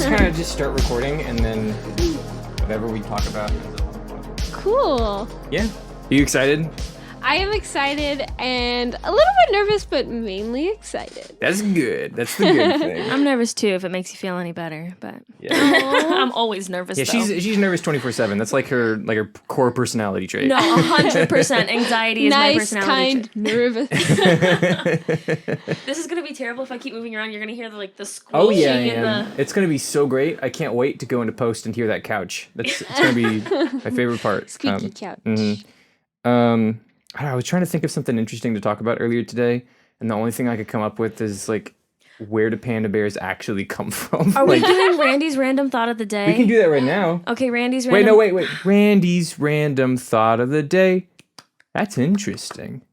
kind of just start recording, and then whatever we talk about. Cool. Yeah. Are you excited? I am excited and a little bit nervous, but mainly excited. That's good. That's the good thing. I'm nervous too, if it makes you feel any better. But Yeah. I'm always nervous. Yeah, though. she's nervous 24/7. That's like her core personality trait. No, 100%. Anxiety is my Nice, personality kind, trait. nervous. This is gonna be terrible if I keep moving around. You're gonna hear the squeaking. Oh yeah, and it's gonna be so great. I can't wait to go into post and hear that couch. It's gonna be my favorite part. Squeaky couch. I don't know, I was trying to think of something interesting to talk about earlier today, and the only thing I could come up with is like, where do panda bears actually come from? Are we doing Randy's random thought of the day? We can do that right now. Okay, Randy's random. Wait. Randy's random thought of the day. That's interesting.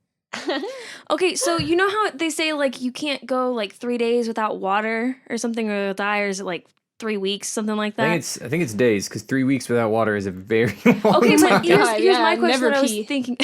Okay, so you know how they say like you can't go like 3 days without water or something, or you'll die, or is it like 3 weeks, something like that? I think it's days, because 3 weeks without water is a very long Okay, time. but here's my question never that I was pee. thinking.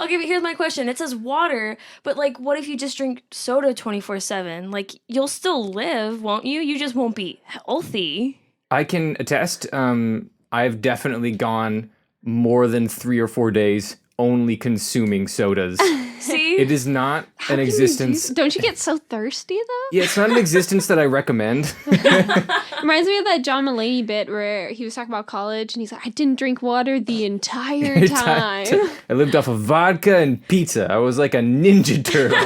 Okay, but here's my question. It says water, but like, what if you just drink soda 24/7? Like, you'll still live, won't you? You just won't be healthy. I can attest. I've definitely gone more than 3 or 4 days only consuming sodas. See? It is not an existence. Don't you get so thirsty though? Yeah, it's not an existence that I recommend. Reminds me of that John Mulaney bit where he was talking about college and he's like, I didn't drink water the entire time. I lived off of vodka and pizza. I was like a ninja turtle.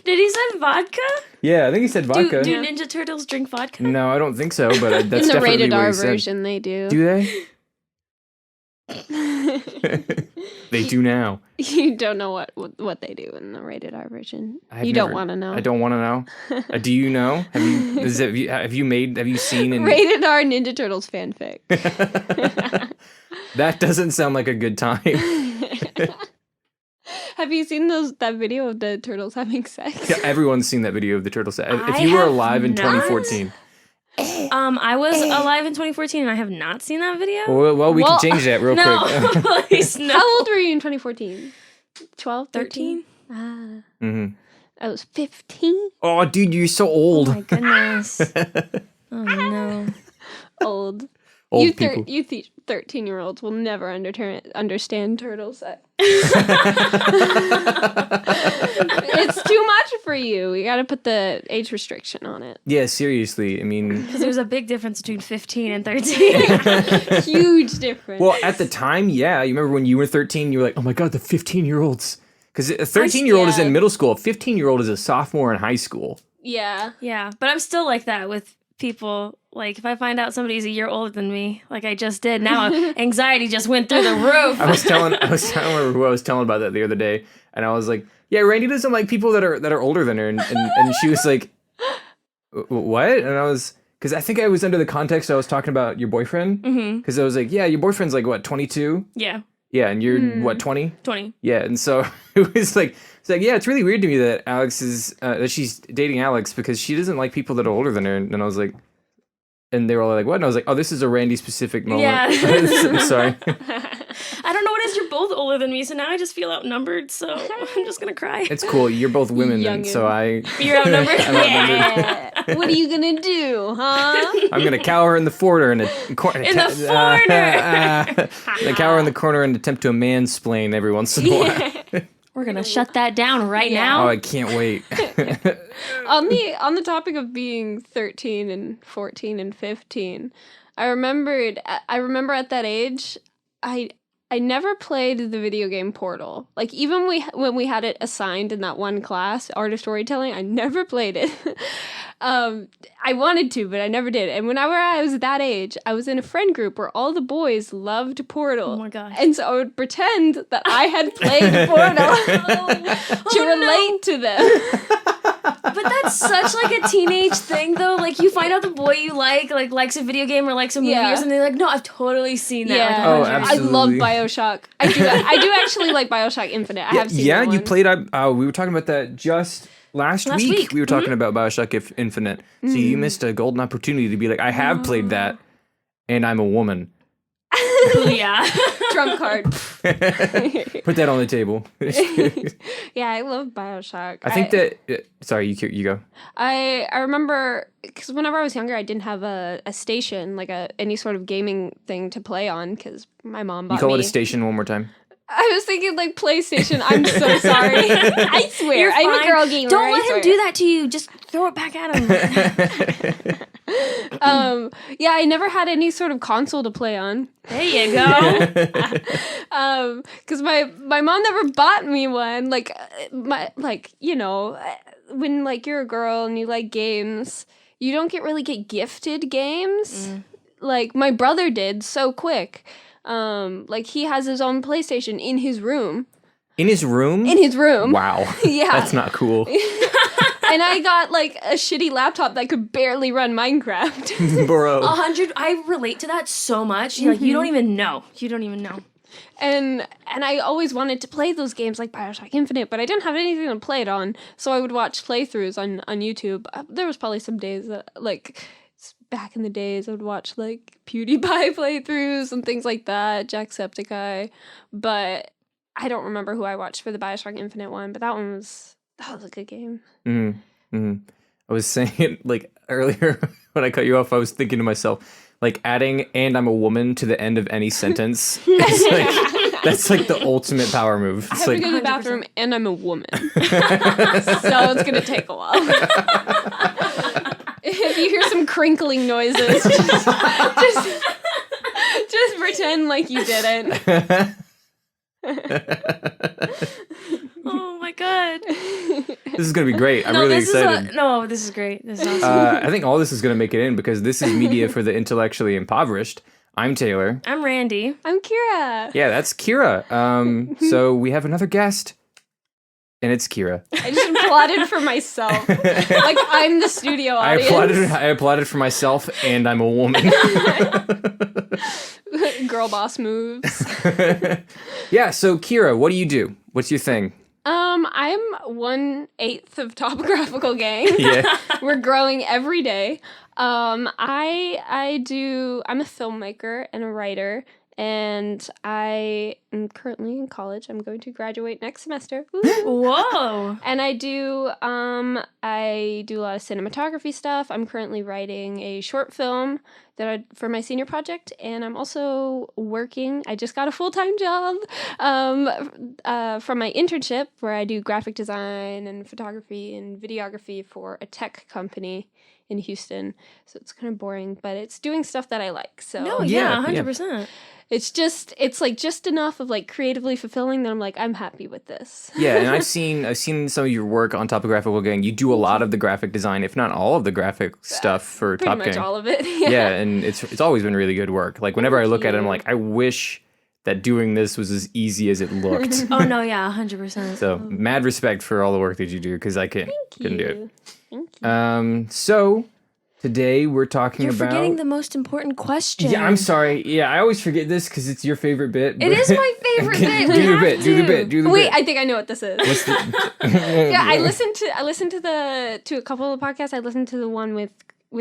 Did he say vodka? Yeah, I think he said vodka. Do Ninja Turtles drink vodka? No, I don't think so, but that's In the definitely rated what R he said. version, they do. Do they? They do now. You don't know what they do in the rated R version. You don't want to know. I don't want to know. Do you know? Have you seen? Rated R Ninja Turtles fanfic. That doesn't sound like a good time. Have you seen that video of the turtles having sex? Yeah, everyone's seen that video of the turtles. If I you were have alive in not. 2014. I was alive in 2014 and I have not seen that video. Well, we can change that real No, quick. please, no. How old were you in 2014? 12, 13? 13? Mm-hmm. I was 15. Oh, dude, you're so Oh old. my goodness. Oh no. Old. Old people. You 13-year-olds will never understand turtle sex. It's too much for you. We got to put the age restriction on it. Yeah, seriously. I mean, Because there's a big difference between 15 and 13. Huge difference. well, at the time, yeah. You remember when you were 13, you were like, oh my God, the 15-year-olds. Because a 13-year-old is in middle school. A 15-year-old is a sophomore in high school. Yeah. Yeah, but I'm still like that with people. Like, if I find out somebody's a year older than me, like I just did, now anxiety just went through the roof. I was telling who I was telling about that the other day, and I was like, yeah, Randy doesn't like people that are older than her, and she was like, what? And I was, because I think I was under the context I was talking about your boyfriend, because I was like, yeah, your boyfriend's like what, 22? Yeah, Yeah, and you're what, 20? 20. Yeah, and so it was like, yeah, it's really weird to me that Alex is that she's dating Alex because she doesn't like people that are older than her, and I was like. And they were all like, what? And I was like, oh, this is a Randy specific moment. Yeah. I'm sorry. I don't know what it is. You're both older than me, so now I just feel outnumbered, so I'm just going to cry. It's cool. You're both women, and so You're outnumbered? I'm outnumbered. Yeah. What are you going to do, huh? I'm going to cower in the corner and In the corner! I cower in the corner and attempt to mansplain every once in a while. We're going to shut that down right now. Oh, I can't wait. On the topic of being 13 and 14 and 15, I remember at that age, I never played the video game Portal. Like, even when we had it assigned in that one class, art of storytelling, I never played it. I wanted to, but I never did. And whenever I was that age, I was in a friend group where all the boys loved Portal. Oh my gosh. And so I would pretend that I had played Portal to relate to them. But that's such like a teenage thing though. Like you find out the boy you likes a video game or likes a movie or something, like, no, I've totally seen that. Yeah. Like, Oh, I absolutely. love BioShock. I do actually like BioShock Infinite. I have seen that you one. played. We were talking about that just last week. We were talking about BioShock Infinite. So you missed a golden opportunity to be like, I have played that, and I'm a woman. Booyah. trump card. Put that on the table. Yeah, I love Bioshock. I think that. Sorry, you go. I remember because whenever I was younger, I didn't have a station, like any sort of gaming thing to play on, because my mom bought You call me. it a station one more time. I was thinking like PlayStation. I'm so sorry. I swear, You're I'm a fine. girl gamer. Don't I let him swear. do that to you. Just throw it back at him. Yeah, I never had any sort of console to play on. There you go. Because my mom never bought me one. When like you're a girl and you like games, you don't really get gifted games. Like my brother did so quick. Like he has his own PlayStation in his room. In his room? In his room. Wow. Yeah. That's not cool. And I got like a shitty laptop that could barely run Minecraft. Bro. 100. I relate to that so much. Like you don't even know. You don't even know. And I always wanted to play those games like Bioshock Infinite, but I didn't have anything to play it on. So I would watch playthroughs on YouTube. There was probably some days that, like, back in the days, I would watch like PewDiePie playthroughs and things like that, Jacksepticeye. But I don't remember who I watched for the Bioshock Infinite one, but that was a good game. I was saying, like, earlier when I cut you off, I was thinking to myself, like, adding "and I'm a woman" to the end of any sentence is like, that's like the ultimate power move. I It's have like, to go to the bathroom and I'm a woman. So it's going to take a while. If you hear some crinkling noises, just pretend like you didn't. Oh my god. this is gonna be great. I'm really excited. This is great. This is awesome. I think all this is gonna make it in because this is media for the intellectually impoverished. I'm Taylor. I'm Randy. I'm Kyra. Yeah, that's Kyra. So we have another guest, and it's Kyra. I just applauded for myself. Like I'm the studio audience. I applauded for myself, and I'm a woman. Girl boss moves. Yeah, so Kyra, what do you do? What's your thing? I'm 1/8 of Topographical gang. Yeah. We're growing every day. I'm a filmmaker and a writer, and I am currently in college. I'm going to graduate next semester. Woo. Whoa. And I do a lot of cinematography stuff. I'm currently writing a short film for my senior project, and I'm also working. I just got a full-time job from my internship where I do graphic design and photography and videography for a tech company in Houston. So it's kind of boring, but it's doing stuff that I like. So No, Yeah, yeah, yeah. 100%. it's just enough of like creatively fulfilling that I'm like, I'm happy with this. Yeah, and I've seen some of your work on Topographical Gang. You do a lot of the graphic design, if not all of the graphic stuff for Pretty Top much Gang. all of it. Yeah, and it's always been really good work. Like whenever I look at it, I'm you. like, I wish that doing this was as easy as it looked. Oh no, yeah, 100%. So mad respect for all the work that you do because I couldn't do it. Thank you. So today we're talking You're about. forgetting the most important question. Yeah, I'm sorry. Yeah, I always forget this because it's your favorite bit. It is my favorite bit. We Do the have bit. Do the to. bit. Do the Wait, bit. I think I know what this is. What's the- Yeah, I listened to a couple of podcasts. I listened to the one with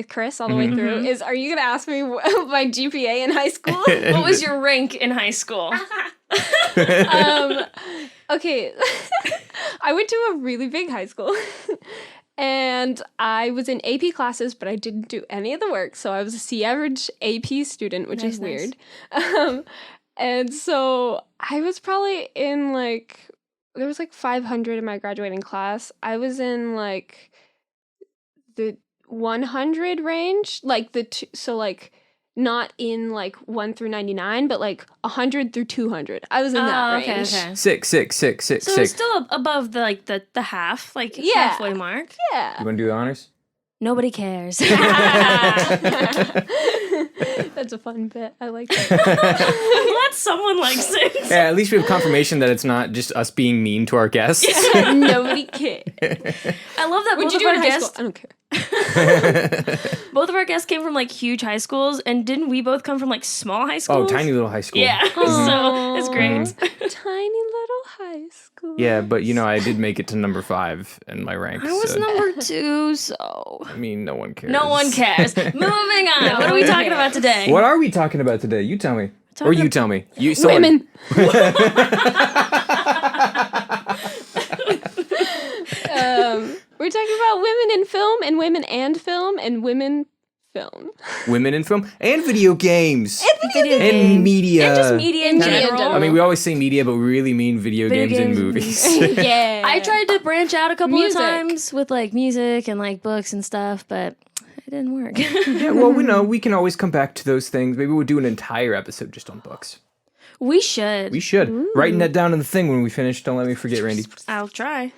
Chris all the way through. Are you gonna ask me my GPA in high school? What was your rank in high school? Okay, I went to a really big high school. And I was in AP classes, but I didn't do any of the work. So I was a C average AP student, which is Nice. weird. And so I was probably in there was 500 in my graduating class. I was in the 100 range, not in 1 through 99, but 100 through 200. I was in that okay, range. okay. Six. So it's still above the half, Yeah. halfway mark. Yeah. You want to do the honors? Nobody cares. That's a fun bit. I like that. Glad someone likes it. Yeah, at least we have confirmation that it's not just us being mean to our guests. Nobody cares. I love that What'd both you of do in our high guests. school? I don't care. Both of our guests came from like huge high schools, and didn't we both come from like small high schools? Oh, tiny little high school. Yeah, so it's great. Tiny little high school. Yeah, but I did make it to number 5 in my ranks. I was so, number 2, so I mean, no one cares. no one cares. Moving on. What are we talking about today? What are we talking about today? You tell me. Or you tell me. Women. We're talking about women in film and women and film and women film. Women in film and video games. And video games. And media. And just media in general. I mean, we always say media, but we really mean video games and movies. Yeah. I tried to branch out a couple Music. of times with like music and like books and stuff, but it didn't work. Yeah, well, we can always come back to those things. Maybe we'll do an entire episode just on books. We should. We should. Ooh. Writing that down in the thing when we finish. Don't let me forget, Randy. I'll try.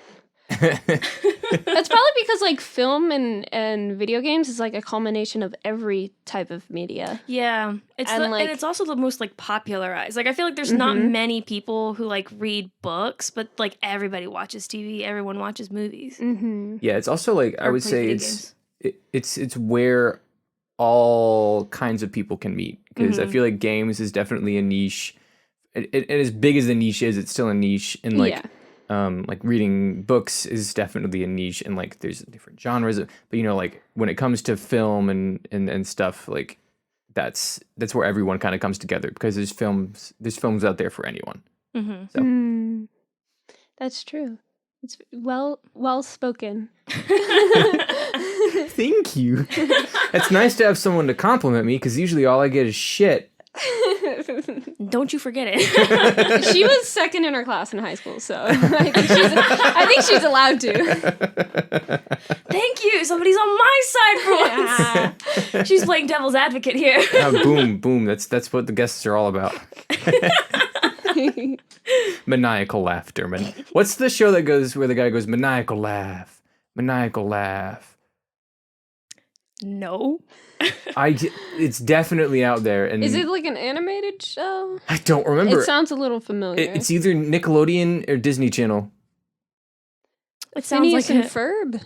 That's probably because like film and video games is like a culmination of every type of media. Yeah, and it's also the most like popularized. Like I feel like there's not many people who like read books, but like everybody watches TV, everyone watches movies. Mm-hmm. Yeah, it's also like I Or would play say video it's where all kinds of people can meet, because I feel like games is definitely a niche. And as big as the niche is, it's still a niche. And like reading books is definitely a niche, and like there's different genres. But like when it comes to film and stuff, like that's where everyone kind of comes together, because there's films out there for anyone. Mm-hmm. So. That's true. It's well spoken. Thank you. It's nice to have someone to compliment me, because usually all I get is shit. Don't you forget it. She was second in her class in high school, so I think she's allowed to. Thank you. Somebody's on my side for once. She's playing devil's advocate here. Boom. That's what the guests are all about. Maniacal laughter. What's the show that goes where the guy goes maniacal laugh? No. It's definitely out there. And Is it like an animated show? I don't remember. It sounds a little familiar. It's either Nickelodeon or Disney Channel. It sounds Phineas like and Ferb.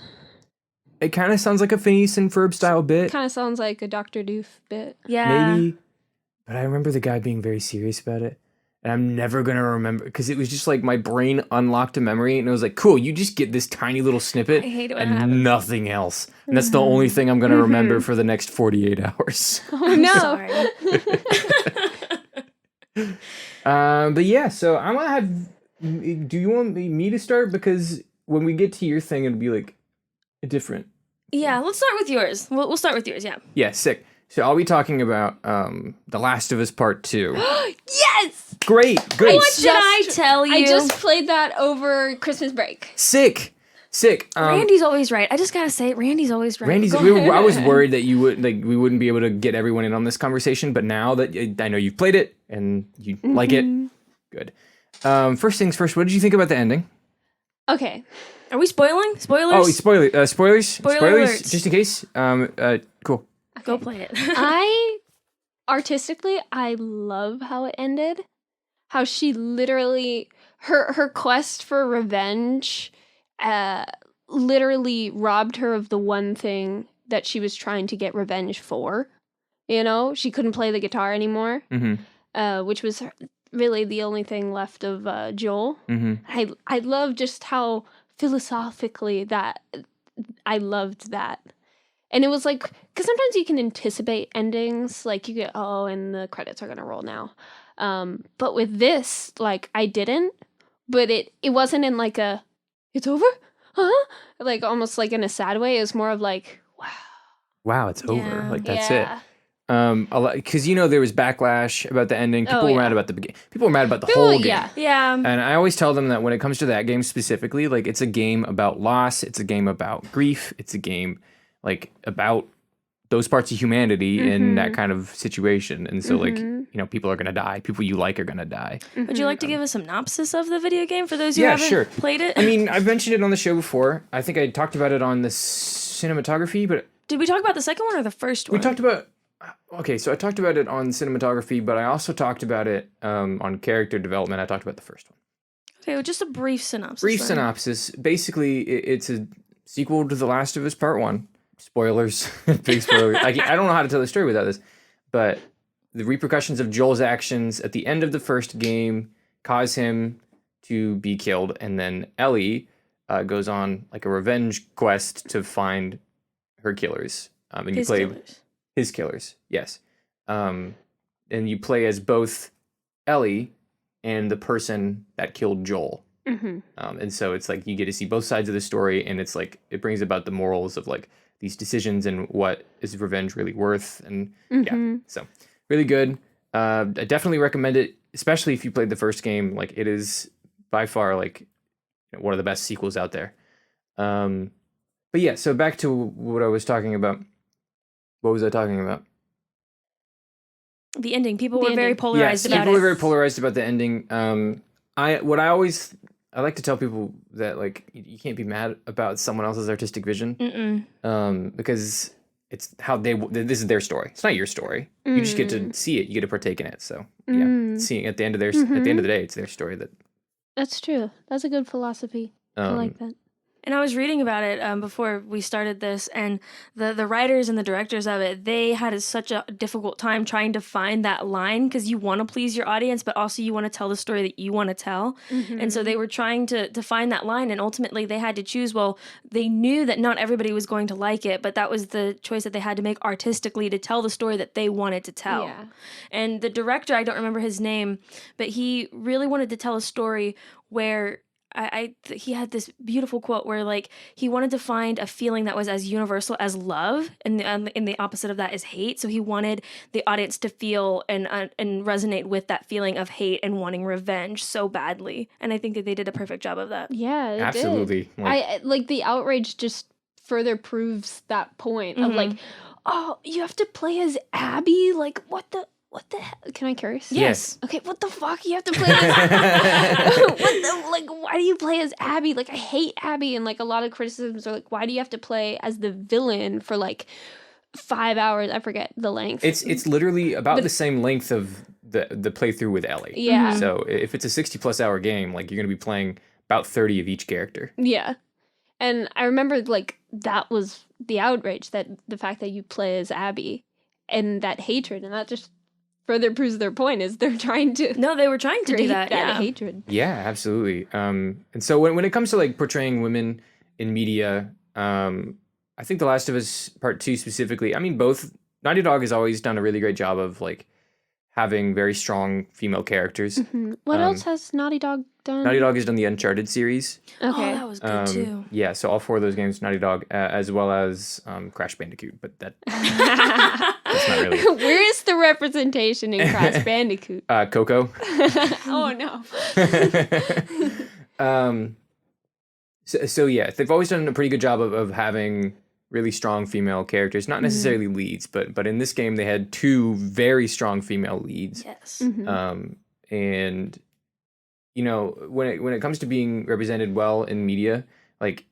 It kind of sounds like a Phineas and Ferb style bit. Kind of sounds like a Dr. Doof bit. Yeah. Maybe. But I remember the guy being very serious about it. And I'm never going to remember, because it was just like my brain unlocked a memory and it was like, cool, you just get this tiny little snippet I hate it when and it happens. nothing else. And that's the only thing I'm going to remember for the next 48 hours. Oh no. Sorry. But yeah, so I'm going to have, do you want me to start? Because when we get to your thing, it'll be like different. Yeah, let's start with yours. We'll start with yours, yeah. Yeah, sick. So I'll be talking about The Last of Us Part 2. Yes! Great, good. What did I tell you? I just played that over Christmas break. Sick. Randy's always right. I just gotta say, Randy's always right. I was worried that we wouldn't be able to get everyone in on this conversation, but now that I know you've played it and you like it, good. First things first, what did you think about the ending? Okay. Are we spoiling? Spoilers? Oh, spoilers. Spoiler alerts. Just in case. Cool. Go play it. I love how it ended. How she literally, her quest for revenge literally robbed her of the one thing that she was trying to get revenge for. She couldn't play the guitar anymore, which was really the only thing left of Joel. I love just how philosophically that I loved that. And it was like, because sometimes you can anticipate endings, like you get, and the credits are going to roll now. But with this, like, I didn't, but it wasn't in like a, it's over? Huh? Like almost like in a sad way. It was more of like, wow. Wow, it's over. Yeah. Like, that's it. Because there was backlash about the ending. People were mad about the beginning. People were mad about the whole game. Yeah. And I always tell them that when it comes to that game specifically, like, it's a game about loss. It's a game about grief. It's a game like about those parts of humanity in that kind of situation. And so like, people are going to die. People you like are going to die. Would you like to give a synopsis of the video game for those who haven't played it? I mean, I've mentioned it on the show before. I think I talked about it on the cinematography, but... Did we talk about the second one or the first one? We talked about... Okay, so I talked about it on cinematography, but I also talked about it on character development. I talked about the first one. Okay, well, just a brief synopsis. Synopsis. Basically, it's a sequel to The Last of Us Part 1. spoilers, big spoilers. I don't know how to tell the story without this, but the repercussions of Joel's actions at the end of the first game cause him to be killed, and then Ellie goes on like a revenge quest to find her killers. And you play his killers, yes. And you play as both Ellie and the person that killed Joel. And so it's like you get to see both sides of the story, and it's like it brings about the morals of like these decisions and what is revenge really worth. And yeah, so really good. I definitely recommend it, especially if you played the first game. Like it is by far like one of the best sequels out there. But yeah, so back to what I was talking about. What was I talking about? The ending. People were very polarized about it. People were very polarized about the ending. I like to tell people that like you can't be mad about someone else's artistic vision, because it's how this is their story. It's not your story. You just get to see it. You get to partake in it. So yeah, seeing at the end of at the end of the day, it's their story. That's true. That's a good philosophy. I like that. And I was reading about it before we started this, and the writers and the directors of it, they had such a difficult time trying to find that line, because you want to please your audience, but also you want to tell the story that you want to tell. And so they were trying to find that line, and ultimately they had to choose. Well, they knew that not everybody was going to like it, but that was the choice that they had to make artistically to tell the story that they wanted to tell. Yeah. And the director, I don't remember his name, but he really wanted to tell a story where he had this beautiful quote where like he wanted to find a feeling that was as universal as love, and the opposite of that is hate. So he wanted the audience to feel and resonate with that feeling of hate and wanting revenge so badly. And I think that they did a perfect job of that. Yeah, it absolutely. Did. I like the outrage just further proves that point of like, oh, you have to play as Abby? Like what the hell? Can I curse? Yes. Okay, what the fuck? You have to play as why do you play as Abby? Like, I hate Abby, and like a lot of criticisms are like, why do you have to play as the villain for like 5 hours? I forget the length. It's literally about the same length of the playthrough with Ellie. Yeah. So if it's a 60+ hour game, like you're gonna be playing about 30 of each character. Yeah. And I remember like that was the outrage, that the fact that you play as Abby, and that hatred, and that just further proves their point, is they're trying to they were trying to do that hatred. Yeah, absolutely. And so when it comes to like portraying women in media, I think The Last of Us Part 2 specifically, I mean, both Naughty Dog has always done a really great job of like having very strong female characters. What else has Naughty Dog done? Naughty Dog has done the Uncharted series. Okay. Oh, that was good too. Yeah, so all 4 of those games, Naughty Dog, as well as Crash Bandicoot, but that's not really. Where is the representation in Crash Bandicoot? Coco. Oh no. So yeah, they've always done a pretty good job of having really strong female characters, not necessarily leads, but in this game they had 2 very strong female leads. Yes. And you know, when it comes to being represented well in media, like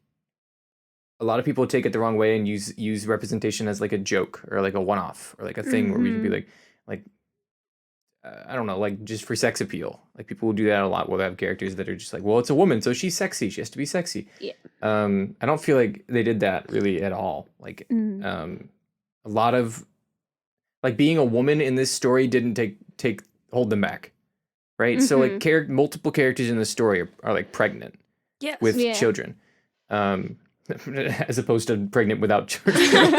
a lot of people take it the wrong way and use representation as like a joke or like a one-off or like a thing where we can be like I don't know, like just for sex appeal. Like people will do that a lot where they have characters that are just like, well, it's a woman, so she's sexy. She has to be sexy. Yeah. I don't feel like they did that really at all. Like a lot of like being a woman in this story didn't hold them back. Right? So like multiple characters in the story are like pregnant with children. As opposed to pregnant without children.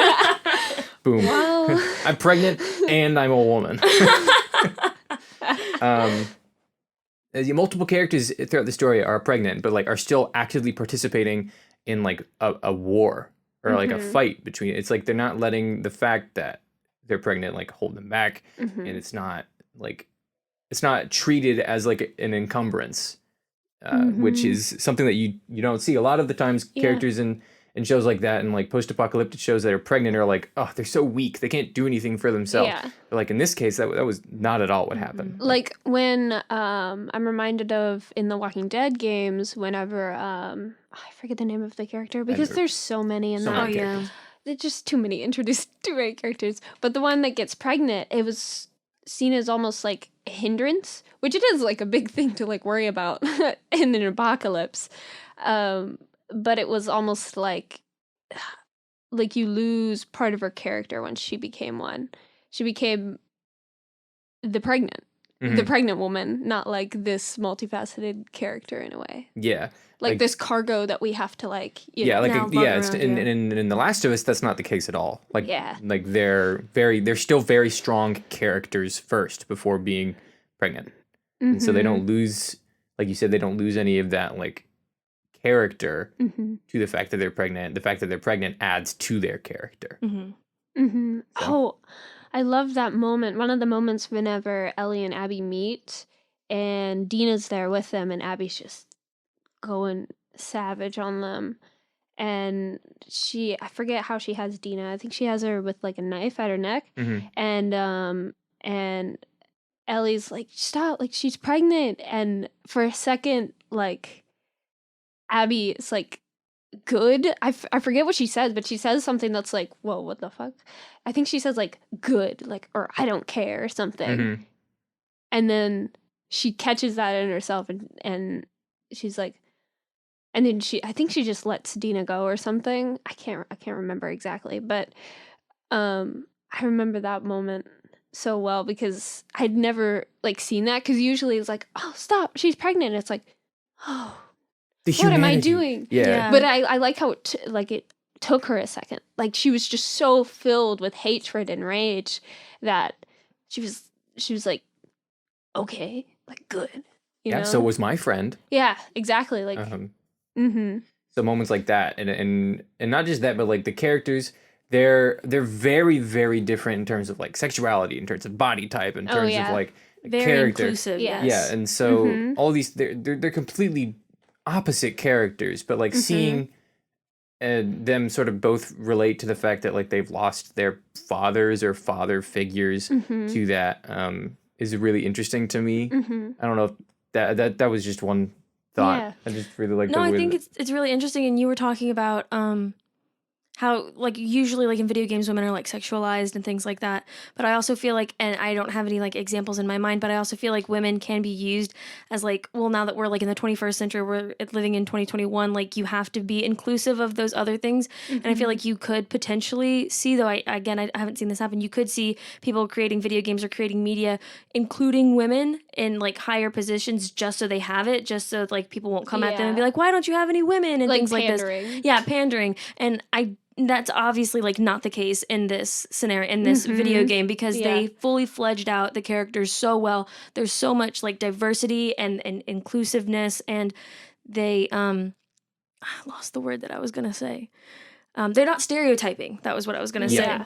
Boom. Wow. I'm pregnant and I'm a woman. Multiple characters throughout the story are pregnant, but like are still actively participating in like a war or like a fight between. It's like they're not letting the fact that they're pregnant like hold them back, and it's not treated as like an encumbrance, which is something that you don't see a lot of the times. Characters in shows like that and like post-apocalyptic shows that are pregnant are like, oh, they're so weak, they can't do anything for themselves. Yeah. But like in this case, that was not at all what happened. Like when I'm reminded of in the Walking Dead games, whenever I forget the name of the character because there's so many in that. Yeah. There's just too many introduced too many characters. But the one that gets pregnant, it was seen as almost like a hindrance, which it is like a big thing to like worry about in an apocalypse. But it was almost like like you lose part of her character when she became one. She became the pregnant woman, not like this multifaceted character in a way. Yeah. Like this cargo that we have to like, you Yeah, know. like Now lug it's around, yeah. in The Last of Us, that's not the case at all. Like Yeah. like they're still very strong characters first before being pregnant. And so they don't lose, like you said, they don't lose any of that like character to the fact that they're pregnant. The fact that they're pregnant adds to their character. So. Oh, I love that moment. One of the moments whenever Ellie and Abby meet and Dina's there with them and Abby's just going savage on them. And I forget how she has Dina. I think she has her with like a knife at her neck. And Ellie's like, stop, like she's pregnant. And for a second, like Abby is like, good. I forget what she says, but she says something that's like, whoa, what the fuck? I think she says like good, like, or I don't care or something. And then she catches that in herself and she's like, and then I think she just lets Dina go or something. I can't remember exactly, but I remember that moment so well because I'd never like seen that, because usually it's like, oh, stop, she's pregnant. It's like, oh, what am I doing? Yeah. But I like how it took her a second. Like she was just so filled with hatred and rage that she was like, okay, like good. You know? So was my friend. Yeah, exactly. Like So moments like that, and not just that, but like the characters, they're very, very different in terms of like sexuality, in terms of body type, in terms of like very character. inclusive. Yes. Yeah, and so all these they're completely opposite characters, but like seeing them sort of both relate to the fact that like they've lost their fathers or father figures to that is really interesting to me. I don't know if that was just one thought. Yeah. I just really like No, I think it's really interesting. And you were talking about how like usually like in video games women are like sexualized and things like that, but I also feel like, and I don't have any like examples in my mind, but I also feel like women can be used as like, well, now that we're like in the 21st century, we're living in 2021, like you have to be inclusive of those other things. And I feel like you could potentially see, though I haven't seen this happen, you could see people creating video games or creating media including women in like higher positions just so they have it, just so like people won't come at them and be like, why don't you have any women, and like things pandering. like this. Yeah, pandering. And that's obviously like not the case in this scenario, in this video game, because they fully fledged out the characters so well. There's so much like diversity and inclusiveness, and they I lost the word that I was gonna say. They're not stereotyping. That was what I was gonna say.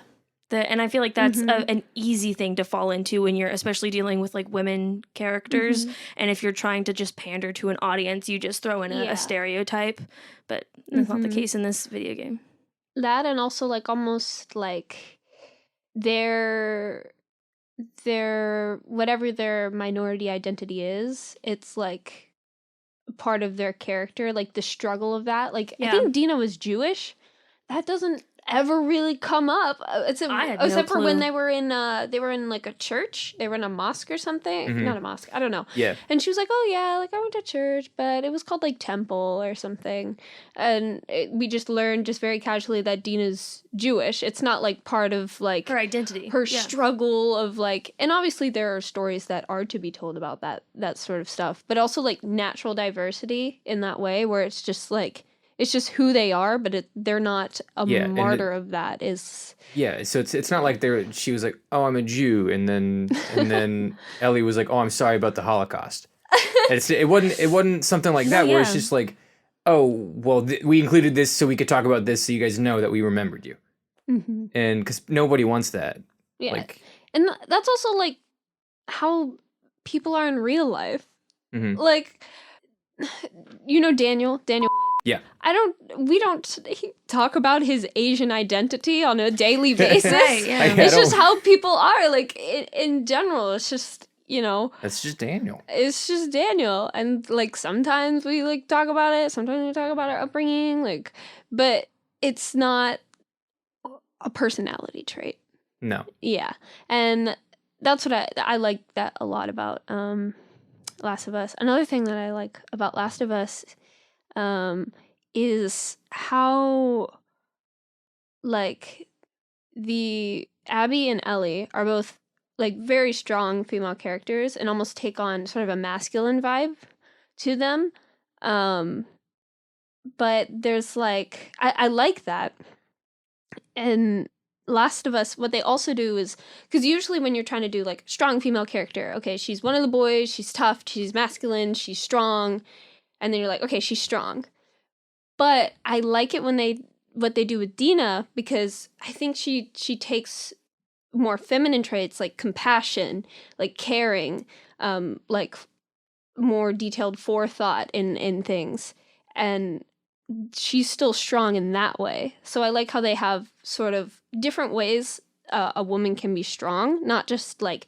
And I feel like that's an easy thing to fall into when you're especially dealing with like women characters. And if you're trying to just pander to an audience, you just throw in a stereotype. But that's not the case in this video game. That, and also like almost like their whatever their minority identity is, it's like part of their character, like the struggle of that. Like I think Dina was Jewish. That doesn't ever really come up. Except for when they were in like a church. They were in a mosque or something. Not a mosque. I don't know. Yeah. And she was like, "Oh yeah, like I went to church, but it was called like temple or something." And we just learned just very casually that Dina's Jewish. It's not like part of like her identity, her struggle of like. And obviously there are stories that are to be told about that sort of stuff, but also like natural diversity in that way where it's just like. It's just who they are, but they're not a martyr of that. So it's not like she was like, oh, I'm a Jew, and then Ellie was like, oh, I'm sorry about the Holocaust. It wasn't something like that where it's just like, oh, well, we included this so we could talk about this so you guys know that we remembered you. And because nobody wants that. Yeah, and that's also like how people are in real life. Like, you know, Daniel. Yeah. We don't talk about his Asian identity on a daily basis. It's just how people are, like, in general. It's just, you know. That's just Daniel. It's just Daniel. And, like, sometimes we, like, talk about it. Sometimes we talk about our upbringing. Like, but it's not a personality trait. No. Yeah. And that's what I like that a lot about Last of Us. Another thing that I like about Last of Us is how like the Abby and Ellie are both like very strong female characters and almost take on sort of a masculine vibe to them. But there's like I like that. And Last of Us, what they also do is, because usually when you're trying to do like strong female character, okay, she's one of the boys, she's tough, she's masculine, she's strong, and then you're like, okay, she's strong. But I like it when what they do with Dina, because I think she takes more feminine traits like compassion, like caring, like more detailed forethought in things, and she's still strong in that way. So I like how they have sort of different ways a woman can be strong, not just like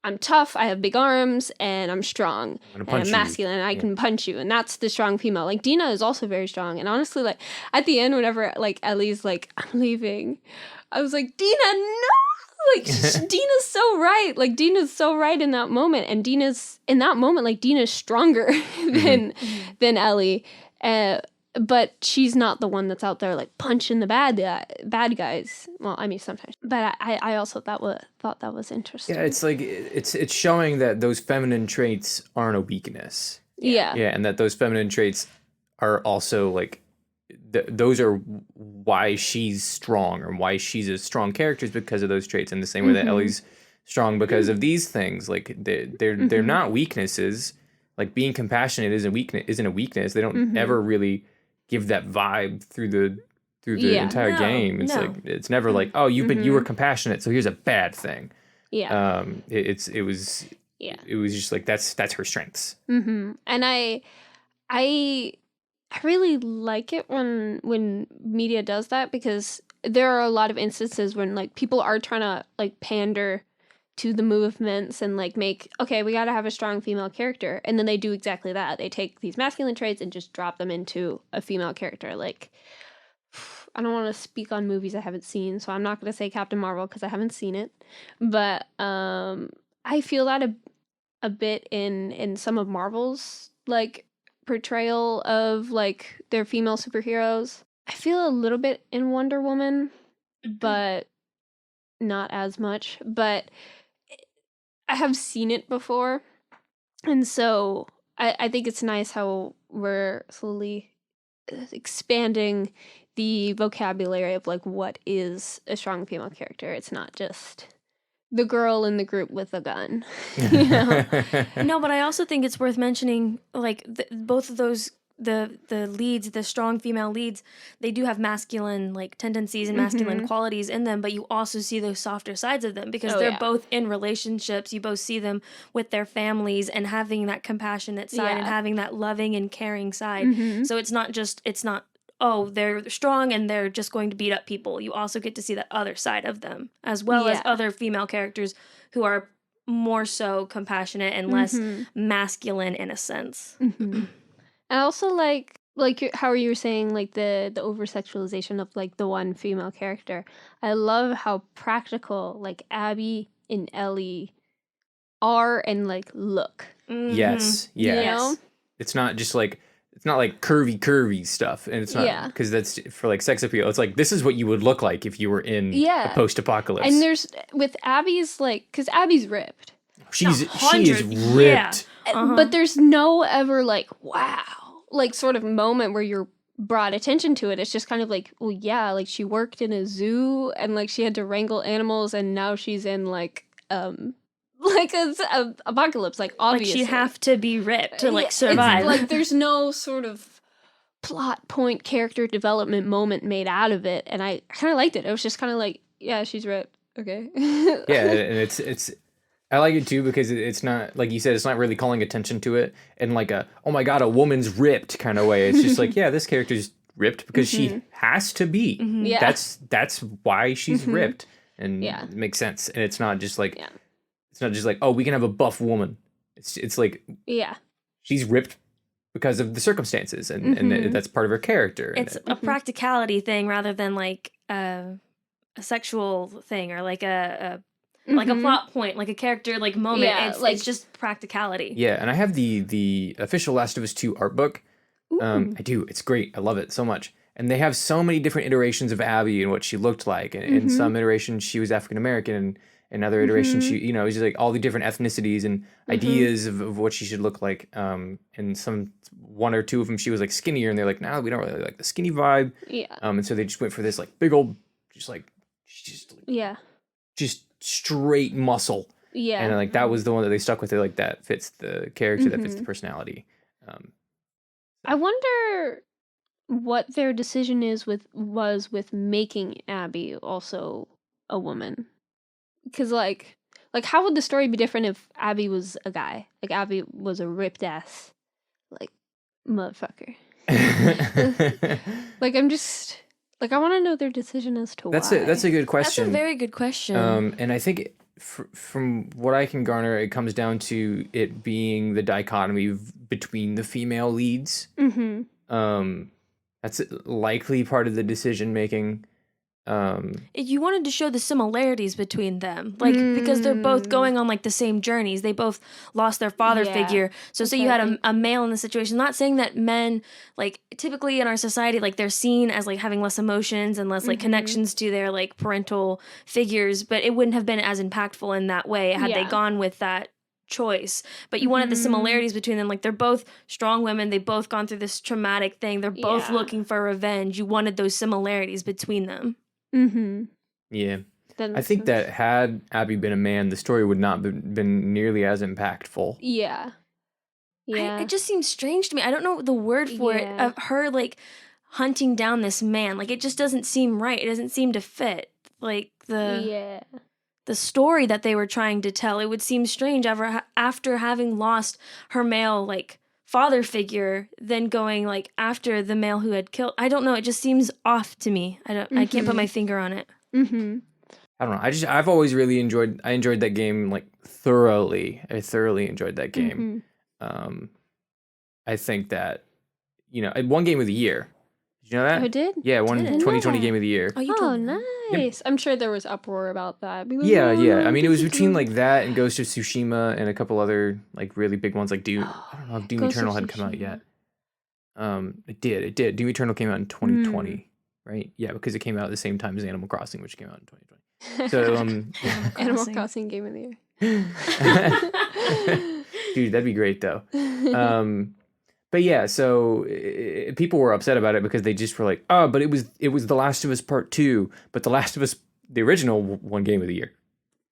I'm tough, I have big arms, and I'm strong, and I'm masculine, and I can punch you, and that's the strong female. Like Dina is also very strong, and honestly, like at the end, whenever like Ellie's like I'm leaving, I was like, Dina, no. Like Dina's so right. Like Dina's so right in that moment, and Dina's in that moment. Like Dina's stronger than Ellie, but she's not the one that's out there like punching the bad guys. Well, I mean sometimes, but I also thought that was interesting. Yeah, it's like it's showing that those feminine traits aren't a weakness. Yeah, and that those feminine traits are also like those are why she's strong, or why she's a strong character, is because of those traits. In the same way that Ellie's strong because of these things. Like they're not weaknesses. Like being compassionate isn't a weakness. They don't ever really give that vibe through the entire game. It's like it's never like, oh, you were compassionate, so here's a bad thing. Yeah. It was just like that's her strengths. And I really like it when media does that, because there are a lot of instances when like people are trying to like pander to the movements and like make, okay, we got to have a strong female character, and then they do exactly that. They take these masculine traits and just drop them into a female character. Like, I don't want to speak on movies I haven't seen, so I'm not going to say Captain Marvel because I haven't seen it, but I feel that a bit in some of Marvel's like portrayal of like their female superheroes. I feel a little bit in Wonder Woman, but not as much. But I have seen it before, and so I think it's nice how we're slowly expanding the vocabulary of like what is a strong female character. It's not just the girl in the group with a gun. You know? No, but I also think it's worth mentioning, like both of those, the leads, the strong female leads, they do have masculine like tendencies and masculine qualities in them, but you also see those softer sides of them because they're both in relationships. You both see them with their families and having that compassionate side and having that loving and caring side. So it's not oh, they're strong and they're just going to beat up people. You also get to see that other side of them, as well as other female characters who are more so compassionate and less masculine in a sense. I also like how you were saying like the over-sexualization of like the one female character. I love how practical like Abby and Ellie are and like look. Yes. You know? It's not just like, it's not like curvy stuff, and it's not because that's for like sex appeal. It's like, this is what you would look like if you were in a post-apocalypse. And there's with Abby's like, because Abby's ripped. She is ripped. But there's no ever like, wow, like sort of moment where you're brought attention to it. It's just kind of like, well, yeah, like she worked in a zoo and like she had to wrangle animals, and now she's in like like a apocalypse, like obviously. Like she'd have to be ripped to like survive. It's like there's no sort of plot point character development moment made out of it, and I kind of liked it. It was just kind of like, yeah, she's ripped. Okay. Yeah, and it's I like it too because it's not, like you said, it's not really calling attention to it in like a, oh my god, a woman's ripped kind of way. It's just like, yeah, this character's ripped because she has to be. Yeah. That's why she's ripped, and it makes sense. And it's not just like it's not just like, oh, we can have a buff woman. It's like, she's ripped because of the circumstances, and that's part of her character. It's a practicality thing rather than like a sexual thing or like a like a plot point, like a character like moment. Yeah, it's just practicality. Yeah, and I have the official Last of Us 2 art book. I do. It's great. I love it so much. and they have so many different iterations of Abby and what she looked like. And in some iterations, she was African American, and in other iterations, she, you know, it was just like all the different ethnicities and ideas of what she should look like. And one or two of them, she was like skinnier, and they're like, no, we don't really like the skinny vibe. Yeah. And so they just went for this like big old, Yeah. just straight muscle. Yeah. And like that was the one that they stuck with. It like that fits the character, that fits the personality. I wonder what their decision was with making Abby also a woman. Because like how would the story be different if Abby was a guy? Like Abby was a ripped ass, like, motherfucker. Like I'm just like, I want to know their decision as to why. That's a good question. That's a very good question. And I think from what I can garner, it comes down to it being the dichotomy between the female leads. That's likely part of the decision making. You wanted to show the similarities between them, like because they're both going on like the same journeys. They both lost their father figure. So say you had a male in the situation. Not saying that men, like typically in our society, like they're seen as like having less emotions and less like connections to their like parental figures, but it wouldn't have been as impactful in that way had they gone with that choice. But you wanted the similarities between them. Like they're both strong women. They've both gone through this traumatic thing. They're both looking for revenge. You wanted those similarities between them. Yeah. I think that had Abby been a man, the story would not been nearly as impactful. Yeah. It just seems strange to me. I don't know the word for it, of her like hunting down this man. Like it just doesn't seem right. It doesn't seem to fit like the story that they were trying to tell. It would seem strange after having lost her male like father figure, then going like after the male who had killed. I don't know. It just seems off to me. I can't put my finger on it. I don't know. I've always really enjoyed that game like thoroughly. I thoroughly enjoyed that game. I think that, you know, it won Game of the Year. Did you know that? Oh, it did? Yeah, it won 2020 Game of the Year. Oh, nice. Yep. I'm sure there was uproar about that. Like, yeah. I mean, it was between like that and Ghost of Tsushima and a couple other like really big ones like Doom. I don't know if Doom Eternal hadn't come out yet. It did. Doom Eternal came out in 2020, right? Yeah, because it came out at the same time as Animal Crossing, which came out in 2020. So, Animal Crossing Game of the Year. Dude, that'd be great though. But yeah, so people were upset about it because they just were like, oh, but it was The Last of Us Part 2, but The Last of Us, the original, won Game of the Year.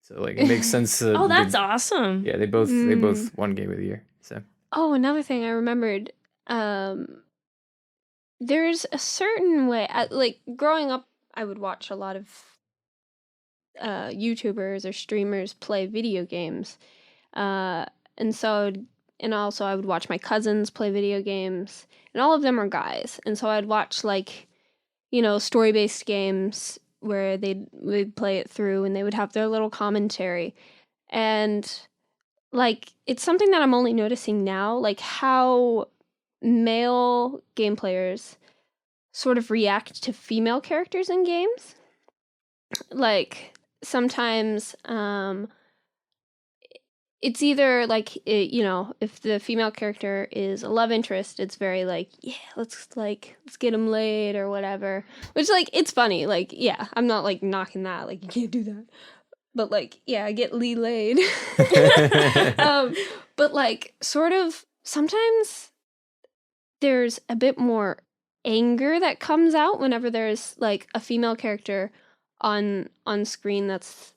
So like it makes sense. Oh, that's awesome. Yeah, they both won Game of the Year. So. Oh, another thing I remembered. There's a certain way, like growing up, I would watch a lot of YouTubers or streamers play video games, and also I would watch my cousins play video games, and all of them are guys, and so I'd watch like, you know, story-based games where we'd play it through and they would have their little commentary, and like it's something that I'm only noticing now, like how male game players sort of react to female characters in games. Like sometimes it's either like, you know, if the female character is a love interest, it's very like, yeah, let's get him laid or whatever. Which like, it's funny. Like, yeah, I'm not like knocking that. Like, you can't do that. But like, yeah, get Lee laid. But like, sort of, sometimes there's a bit more anger that comes out whenever there's like a female character on screen that's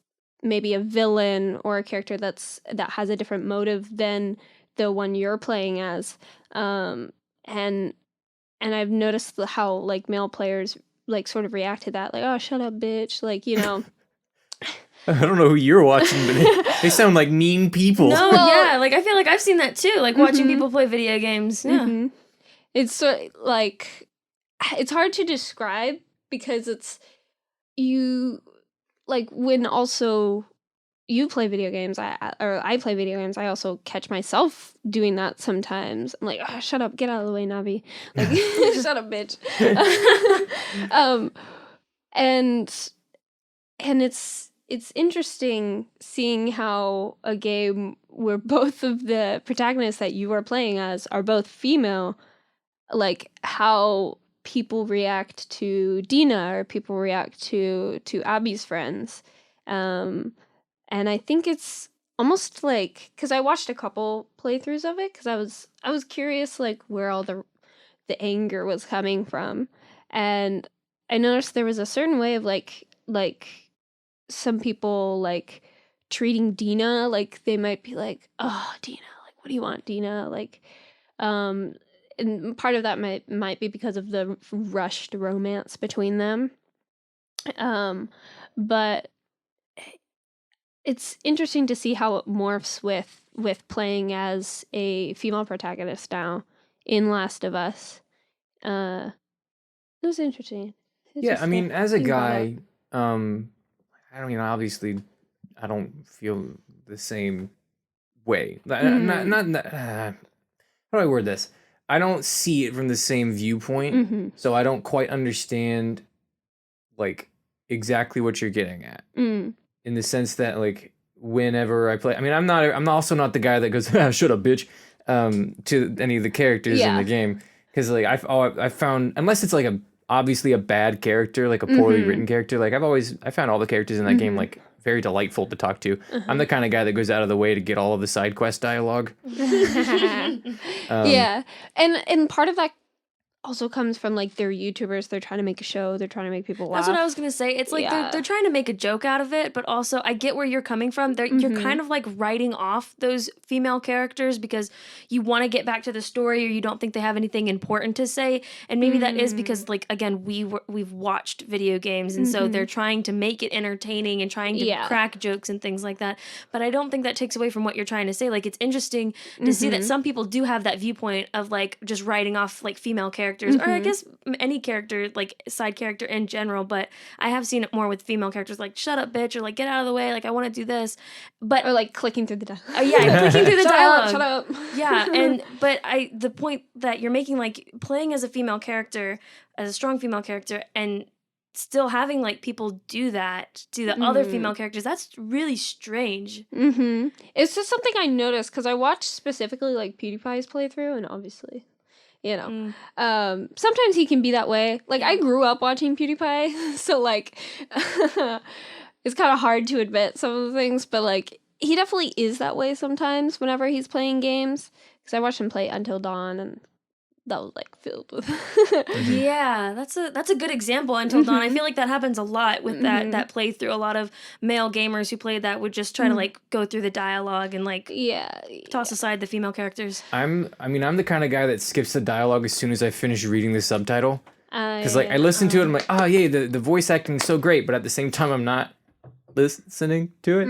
maybe a villain or a character that has a different motive than the one you're playing as, and I've noticed how like male players like sort of react to that, like, oh, shut up, bitch, like, you know. I don't know who you're watching, but they sound like mean people. No, yeah, like I feel like I've seen that too, like watching people play video games. Yeah, it's like it's hard to describe because it's you. Like, when also you play video games, I play video games, I also catch myself doing that sometimes. I'm like, oh, shut up, get out of the way, Navi. Like, shut up, bitch. And it's interesting seeing how a game where both of the protagonists that you are playing as are both female, like, how people react to Dina or people react to Abby's friends. And I think it's almost like, because I watched a couple playthroughs of it because I was curious like where all the anger was coming from, and I noticed there was a certain way of like some people like treating Dina, like they might be like, oh Dina, like what do you want, Dina, like and part of that might be because of the rushed romance between them, but it's interesting to see how it morphs with playing as a female protagonist now in Last of Us. It was interesting. It's Yeah, just I mean, as a thing brought up. guy, I don't, obviously, I don't feel the same way. How do I word this? I don't see it from the same viewpoint, so I don't quite understand, like, exactly what you're getting at. In the sense that, like, whenever I play, I mean, I'm also not the guy that goes, ah, shut up, bitch, to any of the characters in the game. Because, like, I found, unless it's, like, obviously a bad character, like a poorly written character, like, I found all the characters in that game, like, very delightful to talk to. I'm the kind of guy that goes out of the way to get all of the side quest dialogue. Yeah. And part of that also comes from like they're YouTubers, they're trying to make a show, they're trying to make people laugh. That's what I was gonna say. It's like they're trying to make a joke out of it, but also I get where you're coming from. You're kind of like writing off those female characters because you want to get back to the story, or you don't think they have anything important to say. And maybe that is because, like, again, we've watched video games, and so they're trying to make it entertaining and trying to crack jokes and things like that. But I don't think that takes away from what you're trying to say. Like, it's interesting to see that some people do have that viewpoint of like just writing off like female characters, or I guess any character, like side character in general, but I have seen it more with female characters, like shut up bitch, or like get out of the way, like I want to do this, but or like clicking through the dialogue. Clicking through the dialogue. Shut up. Yeah, but the point that you're making, like playing as a female character, as a strong female character, and still having like people do that to the other female characters, that's really strange. It's just something I noticed because I watched specifically like PewDiePie's playthrough, and obviously, you know, sometimes he can be that way. Like, I grew up watching PewDiePie, so like it's kind of hard to admit some of the things, but like he definitely is that way sometimes whenever he's playing games, because I watched him play Until Dawn, and that was like filled with yeah, that's a good example. Until Dawn, I feel like that happens a lot with that playthrough. A lot of male gamers who played that would just try to like go through the dialogue and like toss aside the female characters. I'm the kind of guy that skips the dialogue as soon as I finish reading the subtitle, because like I listen to it, I'm like, oh yeah, the voice acting is so great, but at the same time I'm not listening to it.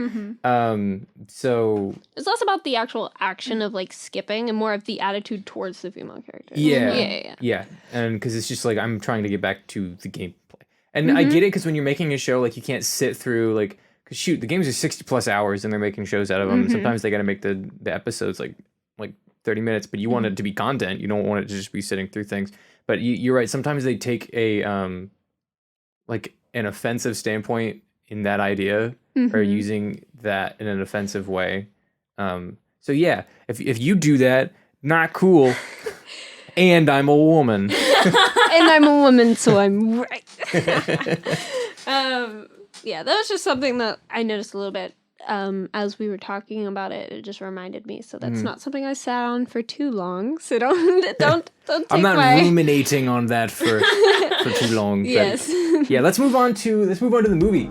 So it's less about the actual action of like skipping and more of the attitude towards the female character. Yeah, and because it's just like I'm trying to get back to the gameplay, and I get it, because when you're making a show, like you can't sit through like, because shoot, the games are 60+ hours and they're making shows out of them. Sometimes they got to make the episodes like 30 minutes, but you want it to be content, you don't want it to just be sitting through things. But you're right, sometimes they take a like an offensive standpoint in that idea, or using that in an offensive way. So yeah, if you do that, not cool. And I'm a woman. And I'm a woman, so I'm right. Yeah, that was just something that I noticed a little bit as we were talking about it. It just reminded me. So that's not something I sat on for too long. So don't take I'm not ruminating on that for too long. Yes. Yeah, let's move on to the movie.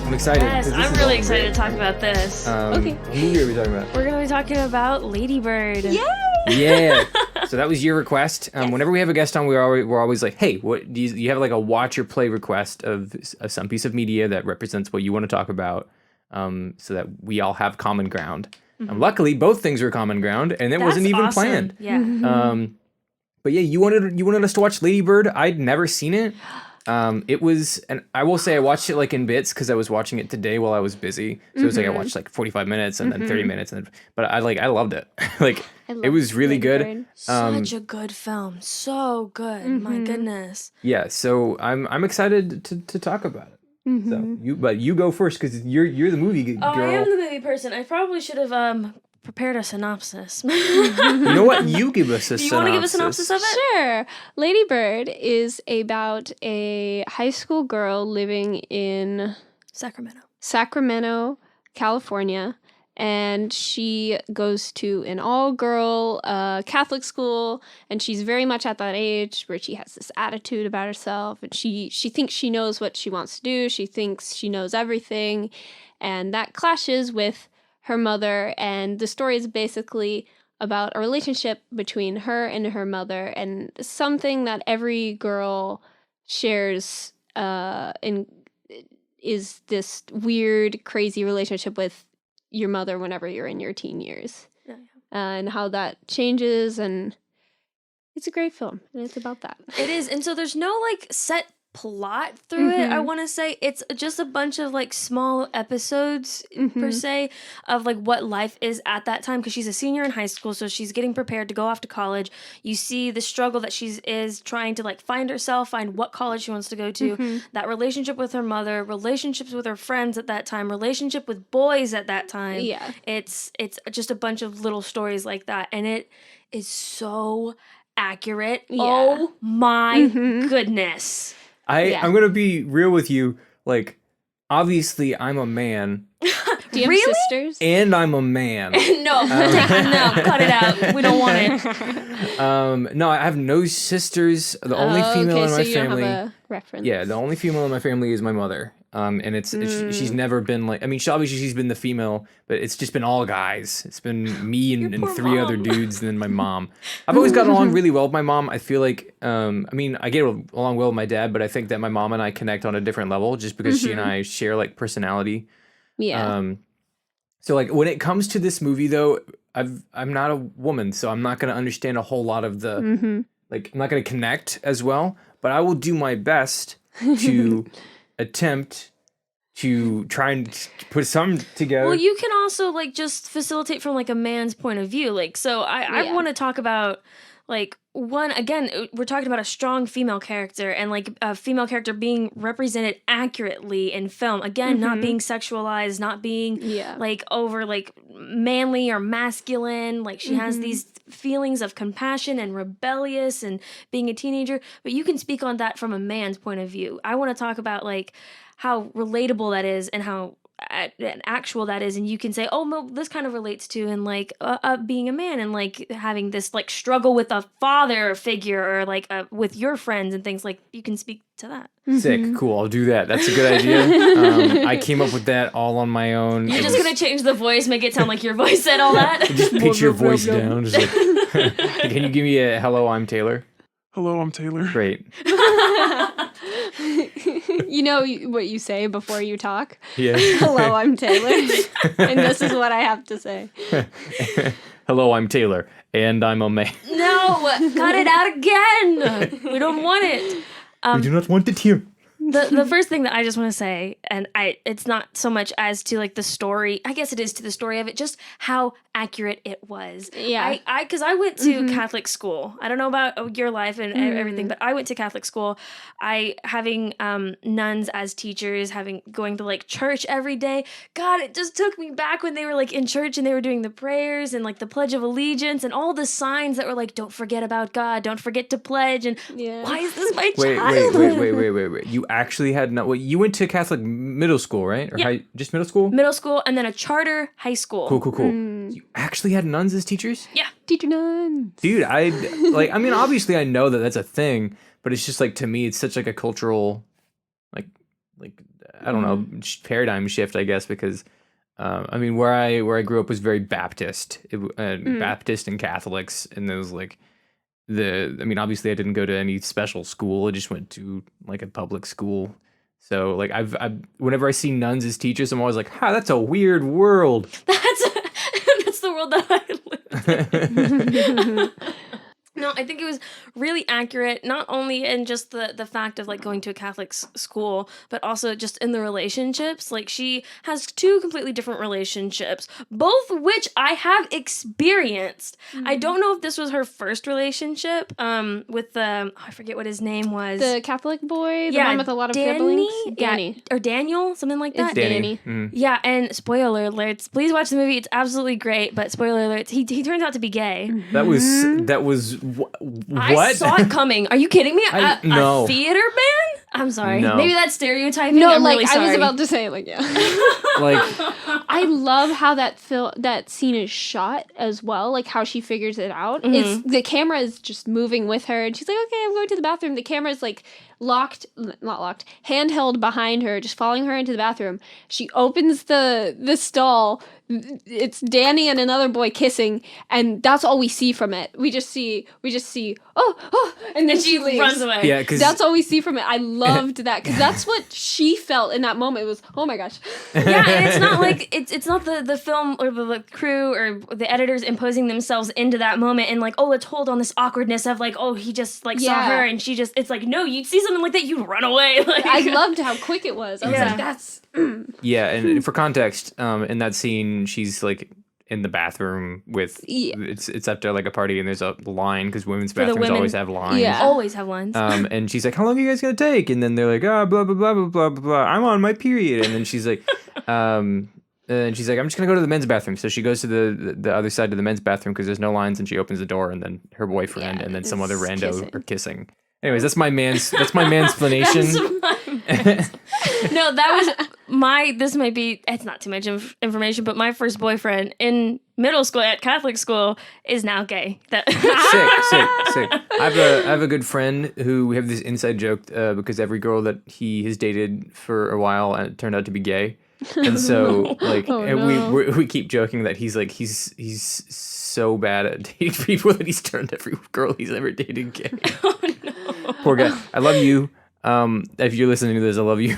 I'm excited. Yes, I'm really excited to talk about this. Okay. What movie are we talking about? We're going to be talking about Lady Bird. Yay! Yeah. So that was your request. Whenever we have a guest on, we're always like, hey, what do you have, like a watch or play request of some piece of media that represents what you want to talk about, so that we all have common ground. Luckily, both things were common ground, and it wasn't even planned. Yeah. But yeah, you wanted us to watch Lady Bird. I'd never seen it. It was, and I will say I watched it like in bits because I was watching it today while I was busy. So it was like I watched like 45 minutes and then 30 minutes, but I loved it. Like it was really good. Such a good film, so good. My goodness. Yeah, so I'm excited to talk about it. So you go first because you're the movie girl. Oh, I am the movie person. I probably should have prepared a synopsis. You know what? You give us a synopsis. Do you want to give a synopsis of it? Sure. Lady Bird is about a high school girl living in Sacramento, California, and she goes to an all-girl Catholic school, and she's very much at that age where she has this attitude about herself, and she thinks she knows what she wants to do. She thinks she knows everything, and that clashes with her mother, and the story is basically about a relationship between her and her mother, and something that every girl shares is this weird, crazy relationship with your mother whenever you're in your teen years. And how that changes, and it's a great film, and it's about that. It is, and so there's no like set plot through it. I want to say it's just a bunch of like small episodes per se of like what life is at that time, because she's a senior in high school, so she's getting prepared to go off to college. You see the struggle that she is trying to like find herself, find what college she wants to go to, that relationship with her mother, relationships with her friends at that time, relationship with boys at that time. Yeah, it's just a bunch of little stories like that, and it is so accurate. Oh my goodness. I'm gonna be real with you. Like, obviously, I'm a man. Do you have sisters? And I'm a man. No, cut it out. We don't want it. No, I have no sisters. The only female in my family. Don't have a reference. Yeah, the only female in my family is my mother. And she's never been like. I mean, obviously she's been the female, but it's just been all guys. It's been me and three other dudes, and then my mom. I've always gotten along really well with my mom. I feel like, I mean, I get along well with my dad, but I think that my mom and I connect on a different level, just because she and I share like personality. Yeah. So like when it comes to this movie, though, I'm not a woman, so I'm not gonna understand a whole lot of the like. I'm not gonna connect as well, but I will do my best to attempt to try and put some together. Well, you can also like just facilitate from like a man's point of view. Like, so I want to talk about like one, again, we're talking about a strong female character, and like a female character being represented accurately in film. Again, not being sexualized, not being like over like manly or masculine. Like she has these feelings of compassion and rebellious and being a teenager, but you can speak on that from a man's point of view. I want to talk about like how relatable that is and how actual that is, and you can say, oh no, this kind of relates to, and like being a man and like having this like struggle with a father figure, or like with your friends and things. Like you can speak to that. Sick, cool, I'll do that. That's a good idea. I came up with that all on my own. You're just gonna change the voice, make it sound like your voice said all that. Just pitch your voice down. Just like, can you give me a hello? I'm Tayler. Hello, I'm Tayler. Great. You know what you say before you talk? Yeah. Hello, I'm Tayler. And this is what I have to say. Hello, I'm Tayler. And I'm a man. No, cut it out again. We don't want it. We do not want it here. The first thing that I just want to say, and it's not so much as to like the story, I guess it is to the story of it, just how accurate it was. Yeah. Because I went to Catholic school. I don't know about your life and everything, but I went to Catholic school. Having nuns as teachers, going to like church every day. God, it just took me back when they were like in church and they were doing the prayers and like the Pledge of Allegiance and all the signs that were like, don't forget about God, don't forget to pledge. And why is this my child? Wait. You actually had you went to Catholic middle school, right? Or just middle school? Middle school, and then a charter high school. Cool. You actually had nuns as teachers? Yeah. Teacher nuns. Dude, I mean, obviously I know that that's a thing, but it's just like, to me, it's such like a cultural, like I don't know, paradigm shift, I guess, because I mean, where I grew up was very Baptist, Baptist and Catholics, and there was like I mean, obviously I didn't go to any special school. I just went to like a public school. So like I've whenever I see nuns as teachers, I'm always like, that's a weird world. That's the world that I live in. No, No, I think it was really accurate, not only in just the fact of like going to a Catholic school, but also just in the relationships. Like she has two completely different relationships, both which I have experienced. I don't know if this was her first relationship with the, I forget what his name was. The Catholic boy, the one with a lot of siblings. Danny. Or Daniel, something like that. It's Danny. Yeah, and spoiler alerts. Please watch the movie. It's absolutely great, but spoiler alerts, he turns out to be gay. That was what? I saw it coming. Are you kidding me? No. A theater man? I'm sorry. No. Maybe that's stereotyping. No, I'm like really sorry. I was about to say, like, yeah. Like, I love how that scene is shot as well, like how she figures it out. It's the camera is just moving with her, and she's like, "Okay, I'm going to the bathroom." The camera is like not locked, handheld behind her, just following her into the bathroom. She opens the stall. It's Danny and another boy kissing, and that's all we see from it. We just see, oh, and then she leaves. Runs away. yeah, because That's all we see from it. I loved that because that's what she felt in that moment. It was, oh my gosh. Yeah, and it's not like it's not the film or the crew or the editors imposing themselves into that moment and like, oh, let's hold on this awkwardness of like, oh, he just like saw her and she just, it's like, no, you'd see something like that, you'd run away. Like, I loved how quick it was. I was like, that's yeah, and for context, in that scene, she's like in the bathroom with it's up to like a party, and there's a line because women's bathrooms always have lines. Yeah. always have lines. And she's like, "How long are you guys gonna take?" And then they're like, "Ah, blah blah blah blah blah blah blah. I'm on my period." And then she's like, and she's like, "I'm just gonna go to the men's bathroom." So she goes to the other side of the men's bathroom because there's no lines, and she opens the door, and then her boyfriend and then some other rando are kissing. Anyways, that's my mansplanation. No, that was this might be, it's not too much information, but my first boyfriend in middle school at Catholic school is now gay. Sick. I have a good friend who we have this inside joke because every girl that he has dated for a while turned out to be gay. And so like we keep joking that he's so bad at dating people that he's turned every girl he's ever dated gay. Oh no. Poor guy. I love you. If you're listening to this, I love you.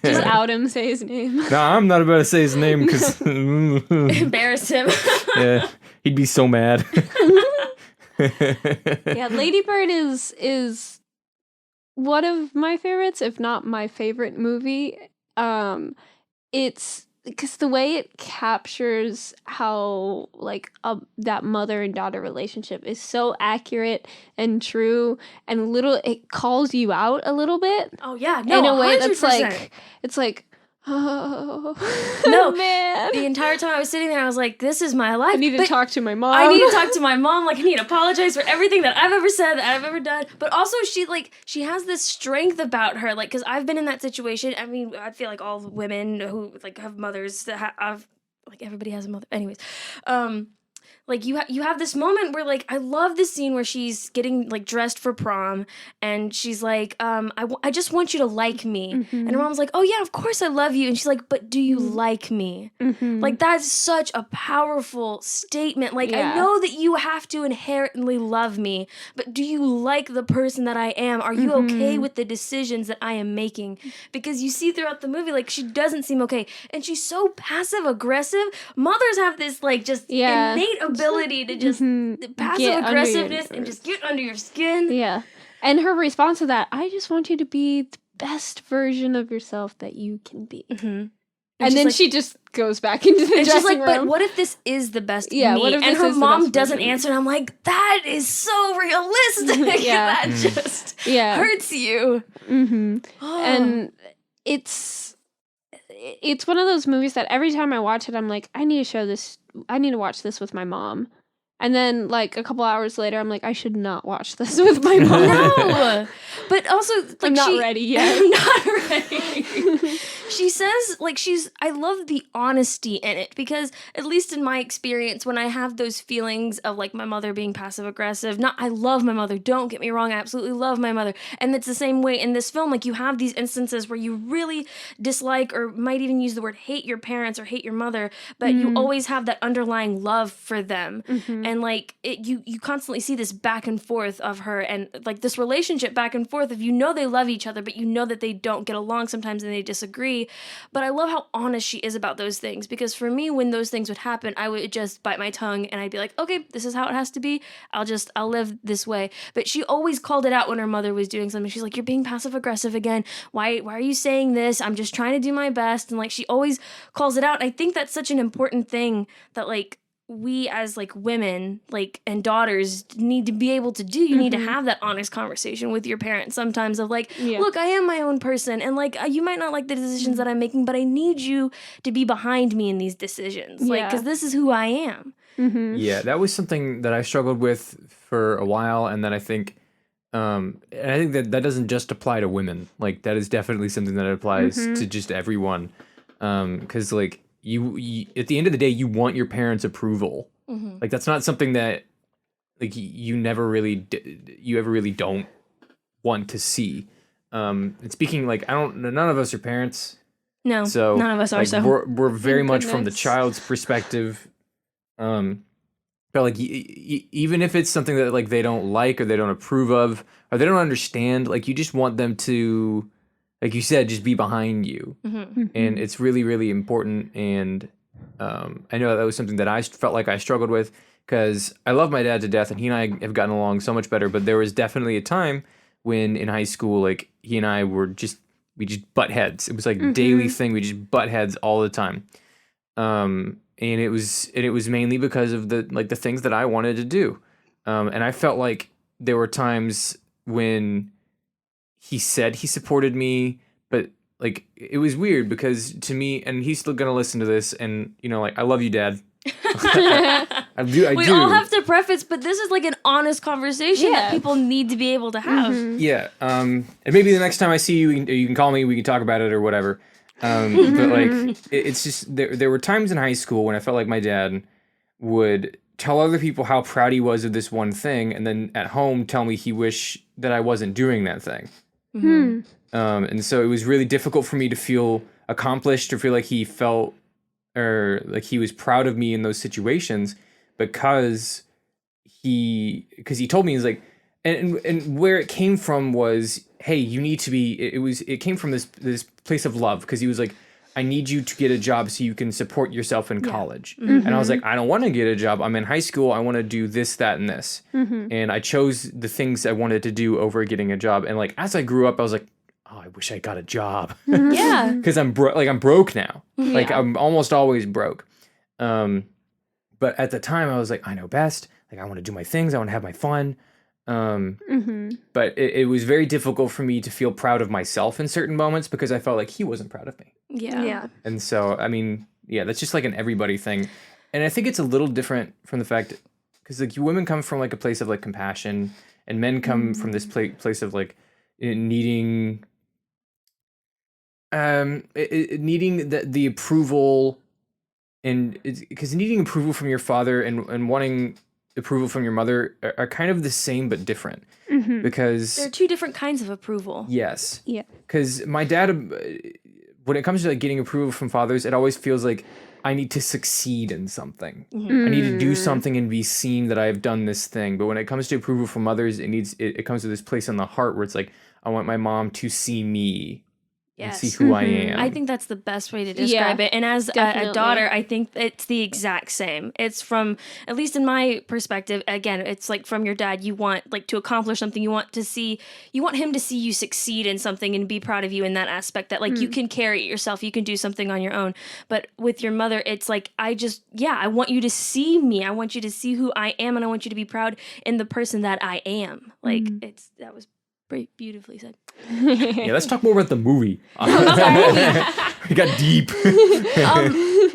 just out him, say his name. No, I'm not about to say his name because Embarrass him. yeah, he'd be so mad. Yeah, Lady Bird is one of my favorites, if not my favorite movie. It's because the way it captures how like that mother and daughter relationship is so accurate and true, and it calls you out a little bit. Oh yeah, no, in a way 100%. that's like, it's like, oh no, man. The entire time I was sitting there, I was like, this is my life. I need to talk to my mom. I need to talk to my mom. Like, I need to apologize for everything that I've ever said, that I've ever done. But also, she has this strength about her. Like, because I've been in that situation. I mean, I feel like all women who like have mothers that have, like, everybody has a mother. Anyways, like you have this moment where like I love this scene where she's getting like dressed for prom and she's like I just want you to like me, and her mom's like, oh yeah, of course I love you, and she's like, but do you like me? Like that's such a powerful statement. Like I know that you have to inherently love me, but do you like the person that I am? Are you okay with the decisions that I am making? Because you see throughout the movie like she doesn't seem okay, and she's so passive aggressive. Mothers have this like just innate ability to just passive aggressiveness and just get under your skin. Yeah. And her response to that, I just want you to be the best version of yourself that you can be. And then like, she just goes back into the dressing room. But what if this is the best me? What if and her is mom doesn't answer, and I'm like, that is so realistic. That just hurts you. And it's one of those movies that every time I watch it, I'm like, I need to watch this with my mom. And then, like, a couple hours later, I'm like, I should not watch this with my mom. No! But also, like, I'm not ready yet. I'm not ready. She says, like, I love the honesty in it, because, at least in my experience, when I have those feelings of, like, my mother being passive-aggressive, I love my mother, don't get me wrong, I absolutely love my mother. And it's the same way in this film, like, you have these instances where you really dislike, or might even use the word hate your parents or hate your mother, but you always have that underlying love for them. And like you constantly see this back and forth of her, and like this relationship back and forth of, they love each other, but that they don't get along sometimes and they disagree. But I love how honest she is about those things, because for me, when those things would happen, I would just bite my tongue and I'd be like, okay, this is how it has to be. I'll live this way. But she always called it out when her mother was doing something. She's like, you're being passive aggressive again. Why are you saying this? I'm just trying to do my best. And like, she always calls it out. And I think that's such an important thing that like we as like women like and daughters need to be able to do. You need to have that honest conversation with your parents sometimes of like, look, I am my own person, and like you might not like the decisions that I'm making, but I need you to be behind me in these decisions, like, because this is who I am. Yeah, that was something that I struggled with for a while, and then I think and I think that doesn't just apply to women. Like that is definitely something that applies to just everyone, because like you at the end of the day, you want your parents' approval. Like that's not something that like you ever really don't want to see. And speaking like none of us are parents. No, so none of us are. Like, So we're very much from the child's perspective. But like even if it's something that like they don't like or they don't approve of or they don't understand, like you just want them to, like you said, just be behind you. And it's really, really important. And I know that was something that I felt like I struggled with, because I love my dad to death and he and I have gotten along so much better. But there was definitely a time when in high school, like he and I we just butt heads. It was like a daily thing. We just butt heads all the time. And it was mainly because of the things that I wanted to do. And I felt like there were times when he said he supported me, but like it was weird because to me, and he's still gonna listen to this, and like I love you, Dad. I do. We all have to preface, but this is like an honest conversation that people need to be able to have. Yeah. And maybe the next time I see you, you can call me. We can talk about it or whatever. But like it's just there were times in high school when I felt like my dad would tell other people how proud he was of this one thing, and then at home tell me he wished that I wasn't doing that thing. And so it was really difficult for me to feel accomplished or feel like he felt or like he was proud of me in those situations, because he told me, he's like, and where it came from was, hey, you need to be, it came from this place of love, because he was like, I need you to get a job so you can support yourself in college. And I was like, I don't want to get a job. I'm in high school. I want to do this, that, and this. And I chose the things I wanted to do over getting a job. And like, as I grew up, I was like, oh, I wish I got a job. Yeah. Because I'm broke now. Like I'm almost always broke. But at the time I was like, I know best. Like I want to do my things. I want to have my fun. But it was very difficult for me to feel proud of myself in certain moments, because I felt like he wasn't proud of me. Yeah. And so, I mean, yeah, that's just like an everybody thing. And I think it's a little different from the fact, because like women come from like a place of like compassion, and men come from this place of like needing needing the approval, and because needing approval from your father and wanting approval from your mother are kind of the same but different, because there are two different kinds of approval. Yes. Yeah. Because my dad, when it comes to like getting approval from fathers, it always feels like I need to succeed in something. I need to do something and be seen that I've done this thing. But when it comes to approval from others, it comes to this place in the heart where it's like, I want my mom to see me. Yes. And see who I am. I think that's the best way to describe it. And as a daughter, I think it's the exact same. It's from, at least in my perspective, again, it's like from your dad, you want like to accomplish something. You want him to see you succeed in something and be proud of you in that aspect, that like you can carry it yourself. You can do something on your own. But with your mother, it's like, I want you to see me. I want you to see who I am, and I want you to be proud in the person that I am. Like that was beautifully said. Yeah, let's talk more about the movie. We got deep.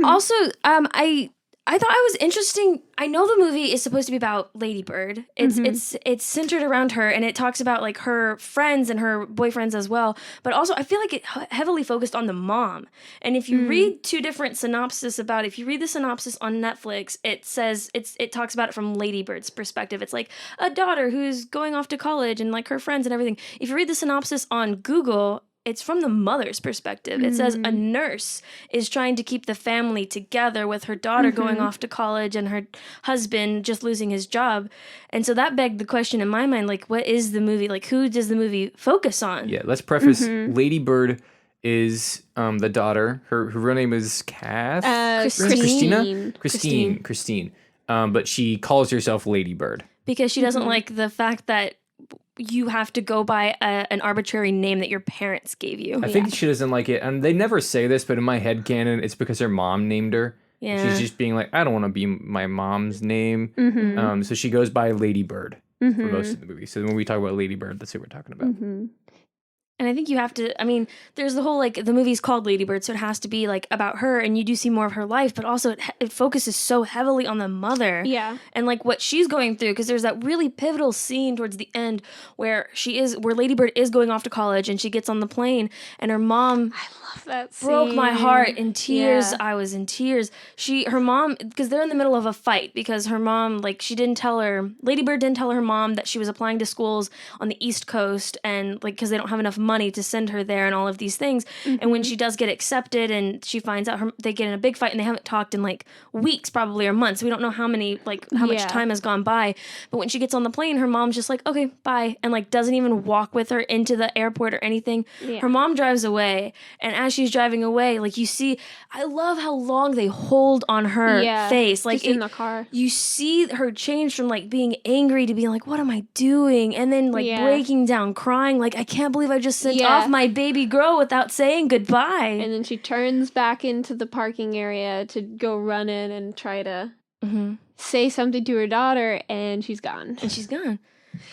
Also, I thought it was interesting. I know the movie is supposed to be about Lady Bird. It's centered around her, and it talks about like her friends and her boyfriends as well. But also, I feel like it heavily focused on the mom. And if you read two different synopses about it, if you read the synopsis on Netflix, it says it talks about it from Lady Bird's perspective. It's like a daughter who's going off to college and like her friends and everything. If you read the synopsis on Google, it's from the mother's perspective. It says a nurse is trying to keep the family together with her daughter going off to college and her husband just losing his job. And so that begged the question in my mind, like, what is the movie? Like, who does the movie focus on? Yeah, let's preface Lady Bird is the daughter. Her real name is Christine. But she calls herself Lady Bird. Because she doesn't like the fact that you have to go by an arbitrary name that your parents gave you. I think she doesn't like it. And they never say this, but in my head canon, it's because her mom named her. Yeah. She's just being like, I don't want to be my mom's name. So she goes by Lady Bird for most of the movie. So when we talk about Lady Bird, that's who we're talking about. And I think you have to, I mean, there's the whole, like, the movie's called Lady Bird, so it has to be, like, about her, and you do see more of her life, but also it focuses so heavily on the mother. Yeah. And, like, what she's going through, because there's that really pivotal scene towards the end where Lady Bird is going off to college, and she gets on the plane, and her mom... That scene broke my heart in tears. Yeah. I was in tears. Her mom, because they're in the middle of a fight because her mom, like, Lady Bird didn't tell her mom that she was applying to schools on the East Coast and, like, because they don't have enough money to send her there and all of these things. And when she does get accepted and she finds out they get in a big fight and they haven't talked in, like, weeks probably or months. We don't know how much time has gone by. But when she gets on the plane, her mom's just like, okay, bye. And, like, doesn't even walk with her into the airport or anything. Yeah. Her mom drives away. And as she's driving away, like, you see, I love how long they hold on her face. Like, just in the car. You see her change from, like, being angry to being like, what am I doing? And then, like, breaking down, crying, like, I can't believe I just sent off my baby girl without saying goodbye. And then she turns back into the parking area to go run in and try to say something to her daughter, and she's gone.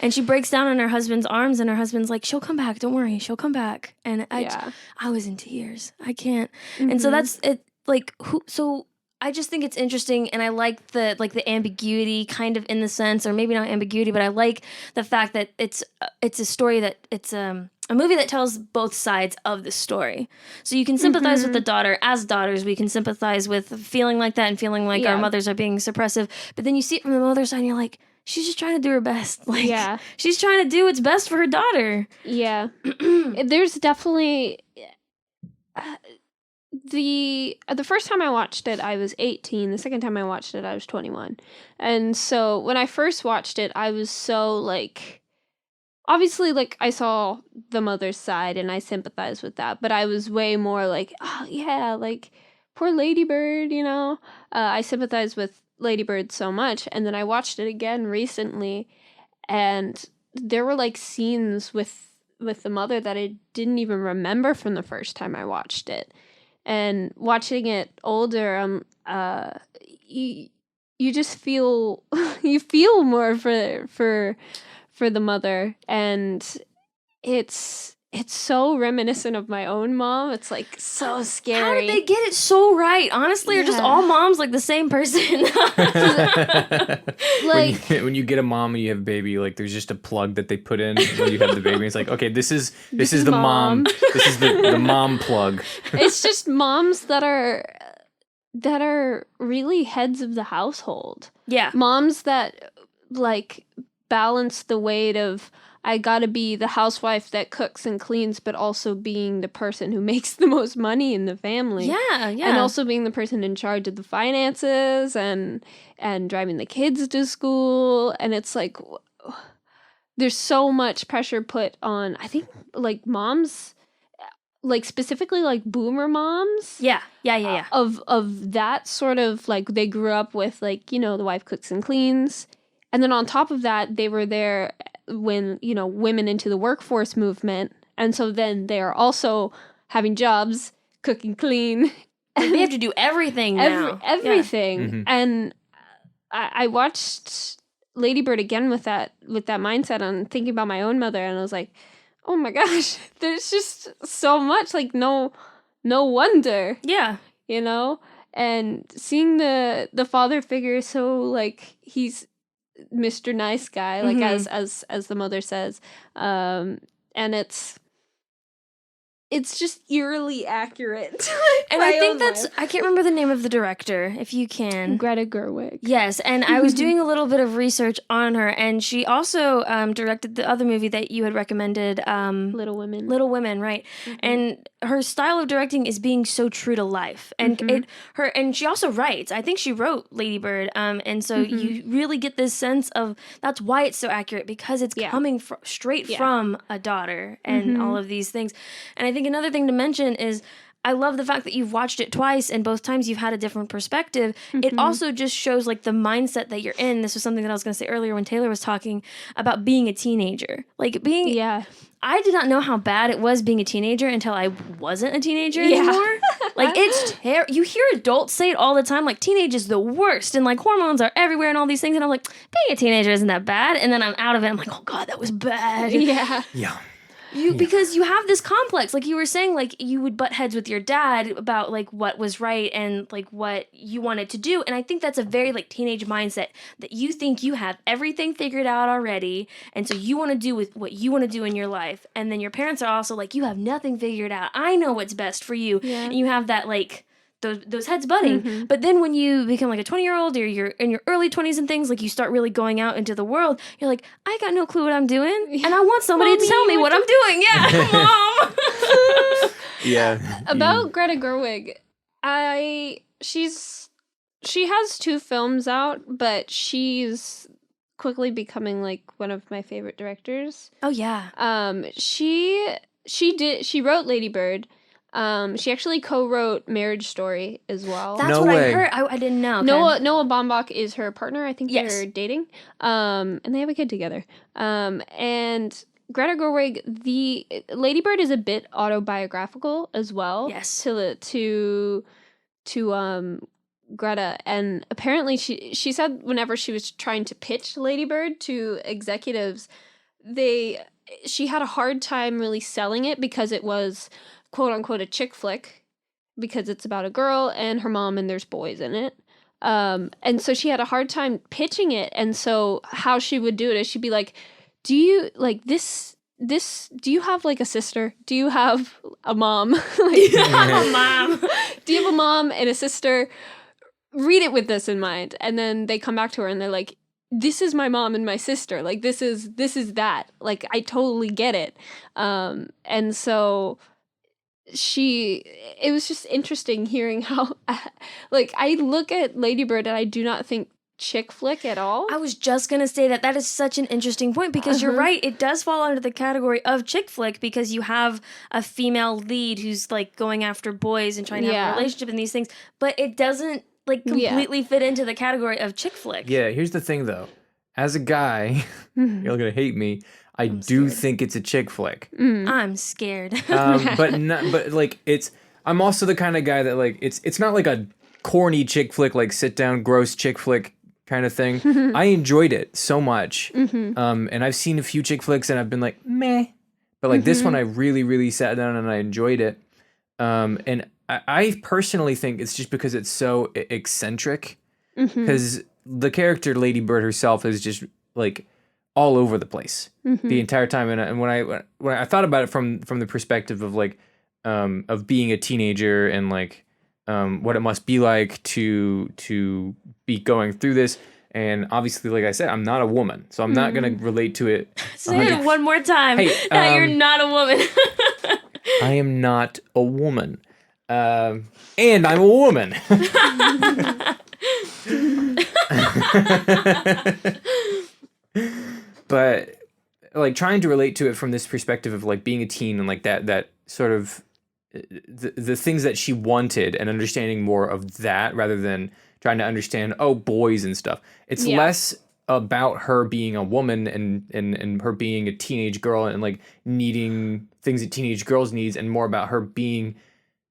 And she breaks down in her husband's arms, and her husband's like, she'll come back. Don't worry. She'll come back. And I was in tears. I can't. And so that's it. Like, so I just think it's interesting. And I like the ambiguity kind of in the sense, or maybe not ambiguity, but I like the fact that it's a story that it's a movie that tells both sides of the story. So you can sympathize with the daughter. As daughters, we can sympathize with feeling like that and feeling like our mothers are being suppressive. But then you see it from the mother's side and you're like, she's just trying to do her best. Like, she's trying to do what's best for her daughter. Yeah. There's definitely... the first time I watched it, I was 18. The second time I watched it, I was 21. And so when I first watched it, I was so, like... Obviously, like, I saw the mother's side and I sympathized with that. But I was way more like, oh, yeah, like, poor Lady Bird, you know? I sympathized with Lady Bird so much, and then I watched it again recently, and there were, like, scenes with the mother that I didn't even remember from the first time I watched it. And watching it older, you just feel you feel more for the mother, and it's so reminiscent of my own mom. It's, like, so scary. How did they get it so right? Honestly, are just all moms, like, the same person? Like, when you get a mom and you have a baby, like, there's just a plug that they put in when you have the baby. It's like, okay, this is the mom. This is the mom plug. It's just moms that are really heads of the household. Yeah. Moms that, like, balance the weight of, I gotta be the housewife that cooks and cleans, but also being the person who makes the most money in the family. Yeah. And also being the person in charge of the finances and driving the kids to school. And it's like, there's so much pressure put on, I think, like, moms, like, specifically, like, boomer moms. Yeah. Of that sort of, like, they grew up with, like, you know, the wife cooks and cleans. And then on top of that, they were there when, you know, women into the workforce movement. And so then they are also having jobs, cooking, clean. They have to do everything now. Everything. Yeah. Mm-hmm. And I watched Lady Bird again with that mindset on thinking about my own mother. And I was like, oh my gosh, there's just so much, like, no wonder. Yeah. You know? And seeing the father figure, so, like, he's Mr. Nice Guy, like, as the mother says, and it's just eerily accurate. And I think I can't remember the name of the director, if you can. Greta Gerwig. Yes, and I was doing a little bit of research on her, and she also directed the other movie that you had recommended, Little Women. Little Women, right? And her style of directing is being so true to life, and and she also writes. I think she wrote Lady Bird, and so you really get this sense of that's why it's so accurate, because it's coming straight from a daughter and all of these things. And I think another thing to mention is, I love the fact that you've watched it twice and both times you've had a different perspective. It also just shows like the mindset that you're in. This was something that I was going to say earlier when Tayler was talking about being a teenager. Like I did not know how bad it was being a teenager until I wasn't a teenager anymore. Like it's you hear adults say it all the time, like teenage is the worst and like hormones are everywhere and all these things. And I'm like, being a teenager isn't that bad. And then I'm out of it. I'm like, oh God, that was bad. Yeah. Yeah. Because you have this complex, like you were saying, like you would butt heads with your dad about like what was right and like what you wanted to do. And I think that's a very like teenage mindset, that you think you have everything figured out already. And so you want to do with what you want to do in your life. And then your parents are also like, you have nothing figured out. I know what's best for you. Yeah. And you have that like those heads butting. But then when you become like a 20-year-old or you're in your early 20s and things, like you start really going out into the world, you're like, I got no clue what I'm doing. And I want somebody to tell me what I'm doing. Yeah, Mom. Yeah. About Greta Gerwig, she has 2 films out, but she's quickly becoming like one of my favorite directors. Oh yeah. She wrote Lady Bird. She actually co-wrote Marriage Story as well. That's what I heard. I didn't know. Okay. Noah Baumbach is her partner. I think they're dating. And they have a kid together. And Greta Gerwig, the Lady Bird is a bit autobiographical as well. Yes. To Greta, and apparently she said whenever she was trying to pitch Lady Bird to executives, she had a hard time really selling it because it was quote unquote a chick flick, because it's about a girl and her mom and there's boys in it. And so she had a hard time pitching it. And so how she would do it is she'd be like, do you like this, do you have like a sister? Do you have a mom? Do you have a mom and a sister? Read it with this in mind. And then they come back to her and they're like, this is my mom and my sister. Like, this is that. Like, I totally get it. And so it was just interesting hearing how, like, I look at Lady Bird and I do not think chick flick at all. I was just gonna say that is such an interesting point, because you're right, it does fall under the category of chick flick, because you have a female lead who's like going after boys and trying to have a relationship and these things, but it doesn't like completely fit into the category of chick flick. Yeah, here's the thing though. As a guy, you're gonna hate me. I do think it's a chick flick. I'm scared. but like I'm also the kind of guy that like it's not like a corny chick flick, like sit down gross chick flick kind of thing. I enjoyed it so much. And I've seen a few chick flicks and I've been like meh, but like this one I really really sat down and I enjoyed it. And I personally think it's just because it's so eccentric, because the character Lady Bird herself is just like all over the place the entire time. And when I thought about it from the perspective of like of being a teenager and like what it must be like to be going through this, and obviously, like I said, I'm not a woman, so I'm not gonna relate to it. Say it one more time. Hey, that you're not a woman. I am not a woman, and I'm a woman. But like trying to relate to it from this perspective of like being a teen and like that sort of the things that she wanted, and understanding more of that rather than trying to understand boys and stuff. It's less about her being a woman and her being a teenage girl and like needing things that teenage girls needs, and more about her being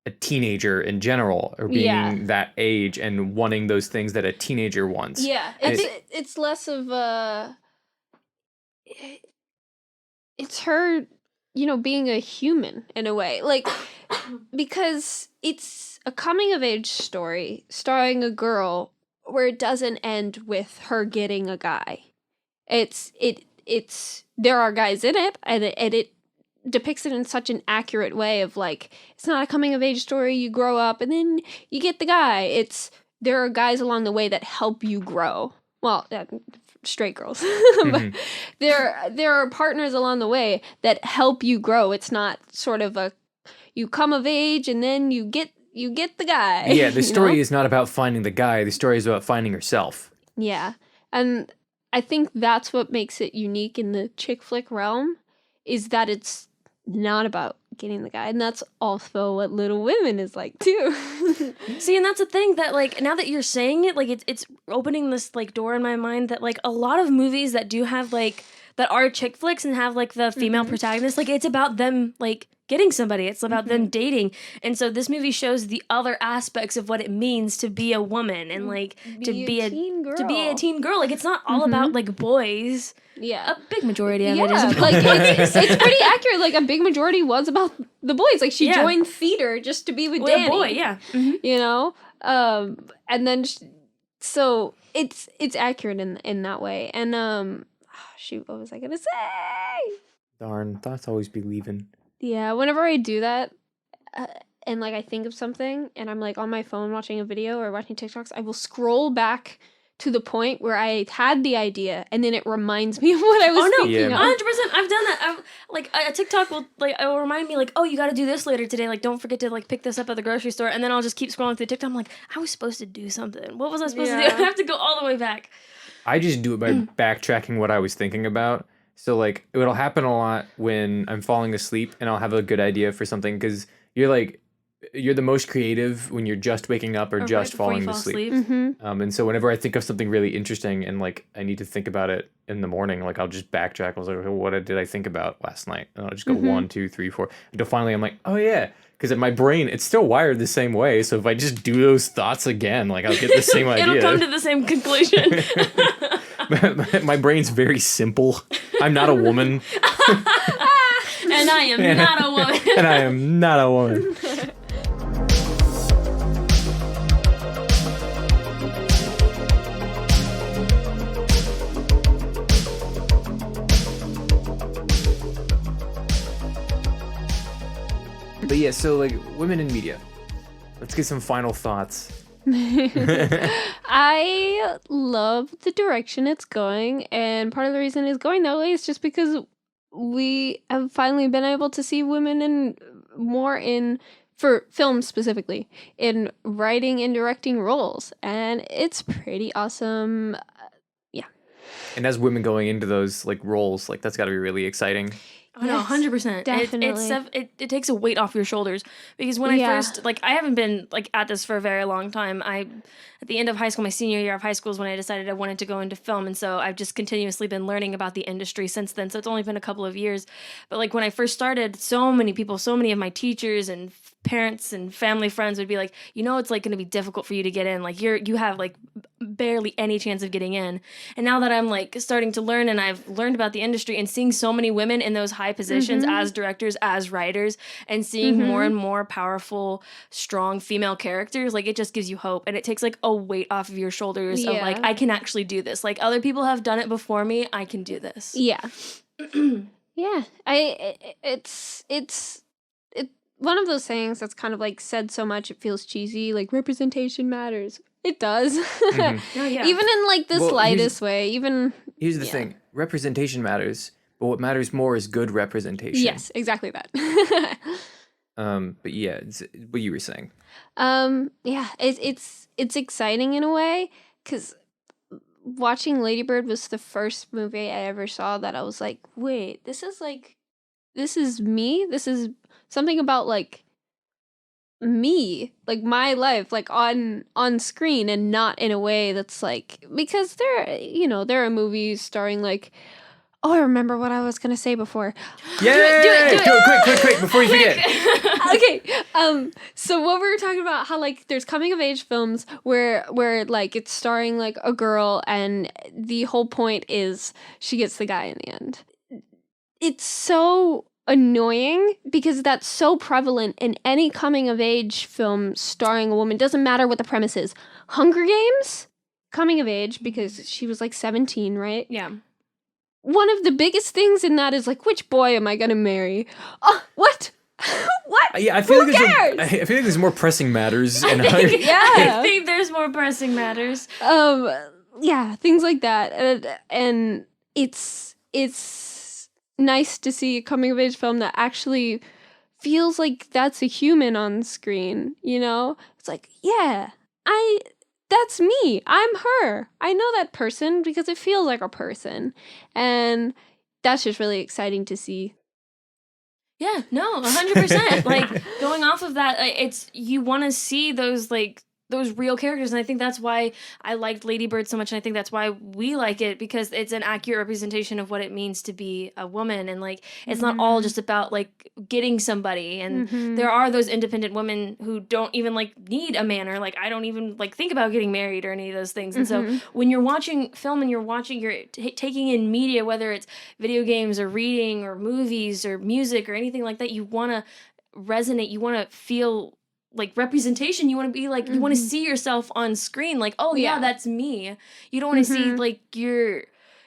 a teenager in general, or being that age and wanting those things that a teenager wants. Yeah, it's less of a... It's her, being a human in a way. Like, because it's a coming of age story starring a girl where it doesn't end with her getting a guy. It's there are guys in it, and depicts it in such an accurate way of like, it's not a coming of age story. You grow up and then you get the guy. There are guys along the way that help you grow. Well, straight girls, but there are partners along the way that help you grow. It's not sort of you come of age and then you get the guy. Yeah, the story is not about finding the guy. The story is about finding herself. Yeah, and I think that's what makes it unique in the chick flick realm, is that it's not about getting the guy, and that's also what Little Women is like too. See, and that's the thing that, like, now that you're saying it, like, it's opening this, like, door in my mind that, like, a lot of movies that do have, like, that are chick flicks and have, like, the female protagonist, like, it's about them, like, getting somebody. It's about them dating. And so this movie shows the other aspects of what it means to be a woman and, like, to be a teen girl. Like, it's not all about, like, boys. Yeah. A big majority of it is. Like, it's pretty accurate. Like, a big majority was about the boys. Like, she joined theater just to be with Danny. A boy, yeah. Mm-hmm. You know? And then, so it's accurate in that way. And, shoot, what was I gonna say? Darn, thoughts always be leaving. Yeah, whenever I do that, and like I think of something, and I'm like on my phone watching a video or watching TikToks, I will scroll back to the point where I had the idea, and then it reminds me of what I was thinking of. 100%. I've done that. Like a TikTok will remind me like, oh, you got to do this later today. Like, don't forget to like pick this up at the grocery store, and then I'll just keep scrolling through TikTok. I'm like, I was supposed to do something. What was I supposed to do? I have to go all the way back. I just do it by backtracking what I was thinking about. So, like, it'll happen a lot when I'm falling asleep and I'll have a good idea for something, because you're the most creative when you're just waking up or just falling asleep. And so whenever I think of something really interesting and, like, I need to think about it in the morning, like, I'll just backtrack. I was like, what did I think about last night? And I'll just go 1, 2, 3, 4. Until finally I'm like, oh, yeah. Because in my brain, it's still wired the same way. So if I just do those thoughts again, like, I'll get the same idea. It'll come to the same conclusion. My brain's very simple. I'm not a woman. And I am not a woman. And I am not a woman. But yeah, so like women in media. Let's get some final thoughts. I love the direction it's going, and part of the reason it's going that way is just because we have finally been able to see women for film specifically, in writing and directing roles, and it's pretty awesome. Yeah. And as women going into those like roles, like that's got to be really exciting. Oh, no, 100%. Definitely. It takes a weight off your shoulders, because when I first, like, I haven't been, like, at this for a very long time. At the end of high school, my senior year of high school is when I decided I wanted to go into film, and so I've just continuously been learning about the industry since then, so it's only been a couple of years. But, like, when I first started, so many people, so many of my teachers and parents and family friends would be like, you know, it's, like, going to be difficult for you to get in. Like, you have, like, barely any chance of getting in. And now that I'm, like, starting to learn, and I've learned about the industry and seeing so many women in those high positions as directors, as writers, and seeing more and more powerful, strong female characters, like, it just gives you hope, and it takes like a weight off of your shoulders of like, I can actually do this. Like, other people have done it before me, I can do this. Yeah. Yeah. It's one of those things that's kind of like said so much it feels cheesy, like representation matters. It does. Oh, yeah. Even in like the slightest way. Here's the thing. Representation matters, but what matters more is good representation. Yes, exactly that. But yeah, it's what you were saying. Yeah, it's exciting in a way, because watching Lady Bird was the first movie I ever saw that I was like, wait, this is me? This is something about like me, like my life, like on screen, and not in a way that's like, because there are movies starring like, oh, I remember what I was gonna say before. Yeah, do it quick before you forget. Okay. So what we were talking about, how like there's coming of age films where like it's starring like a girl, and the whole point is she gets the guy in the end. It's so annoying because that's so prevalent in any coming of age film starring a woman. Doesn't matter what the premise is. Hunger Games, coming of age, because she was like 17, right? Yeah. one of the biggest things in that is like, which boy am I gonna marry? Oh, what? What? Yeah, I feel Who like cares? I feel like there's more pressing matters. And I think there's more pressing matters. Yeah, things like that, and it's nice to see a coming of age film that actually feels like that's a human on screen. You know, it's like, yeah, that's me. I'm her. I know that person because it feels like a person, and that's just really exciting to see. Yeah, no, 100%. Like, going off of that, it's, you want to see those, like, those real characters, and I think that's why I liked Lady Bird so much, and I think that's why we like it, because it's an accurate representation of what it means to be a woman, and, like, it's not all just about, like, getting somebody, and there are those independent women who don't even, like, need a man, or, like, I don't even, like, think about getting married or any of those things, and so when you're watching film and you're taking in media, whether it's video games or reading or movies or music or anything like that, you want to resonate, you want to feel like representation, you want to be like, you want to see yourself on screen, like, oh yeah, that's me. You don't want to see like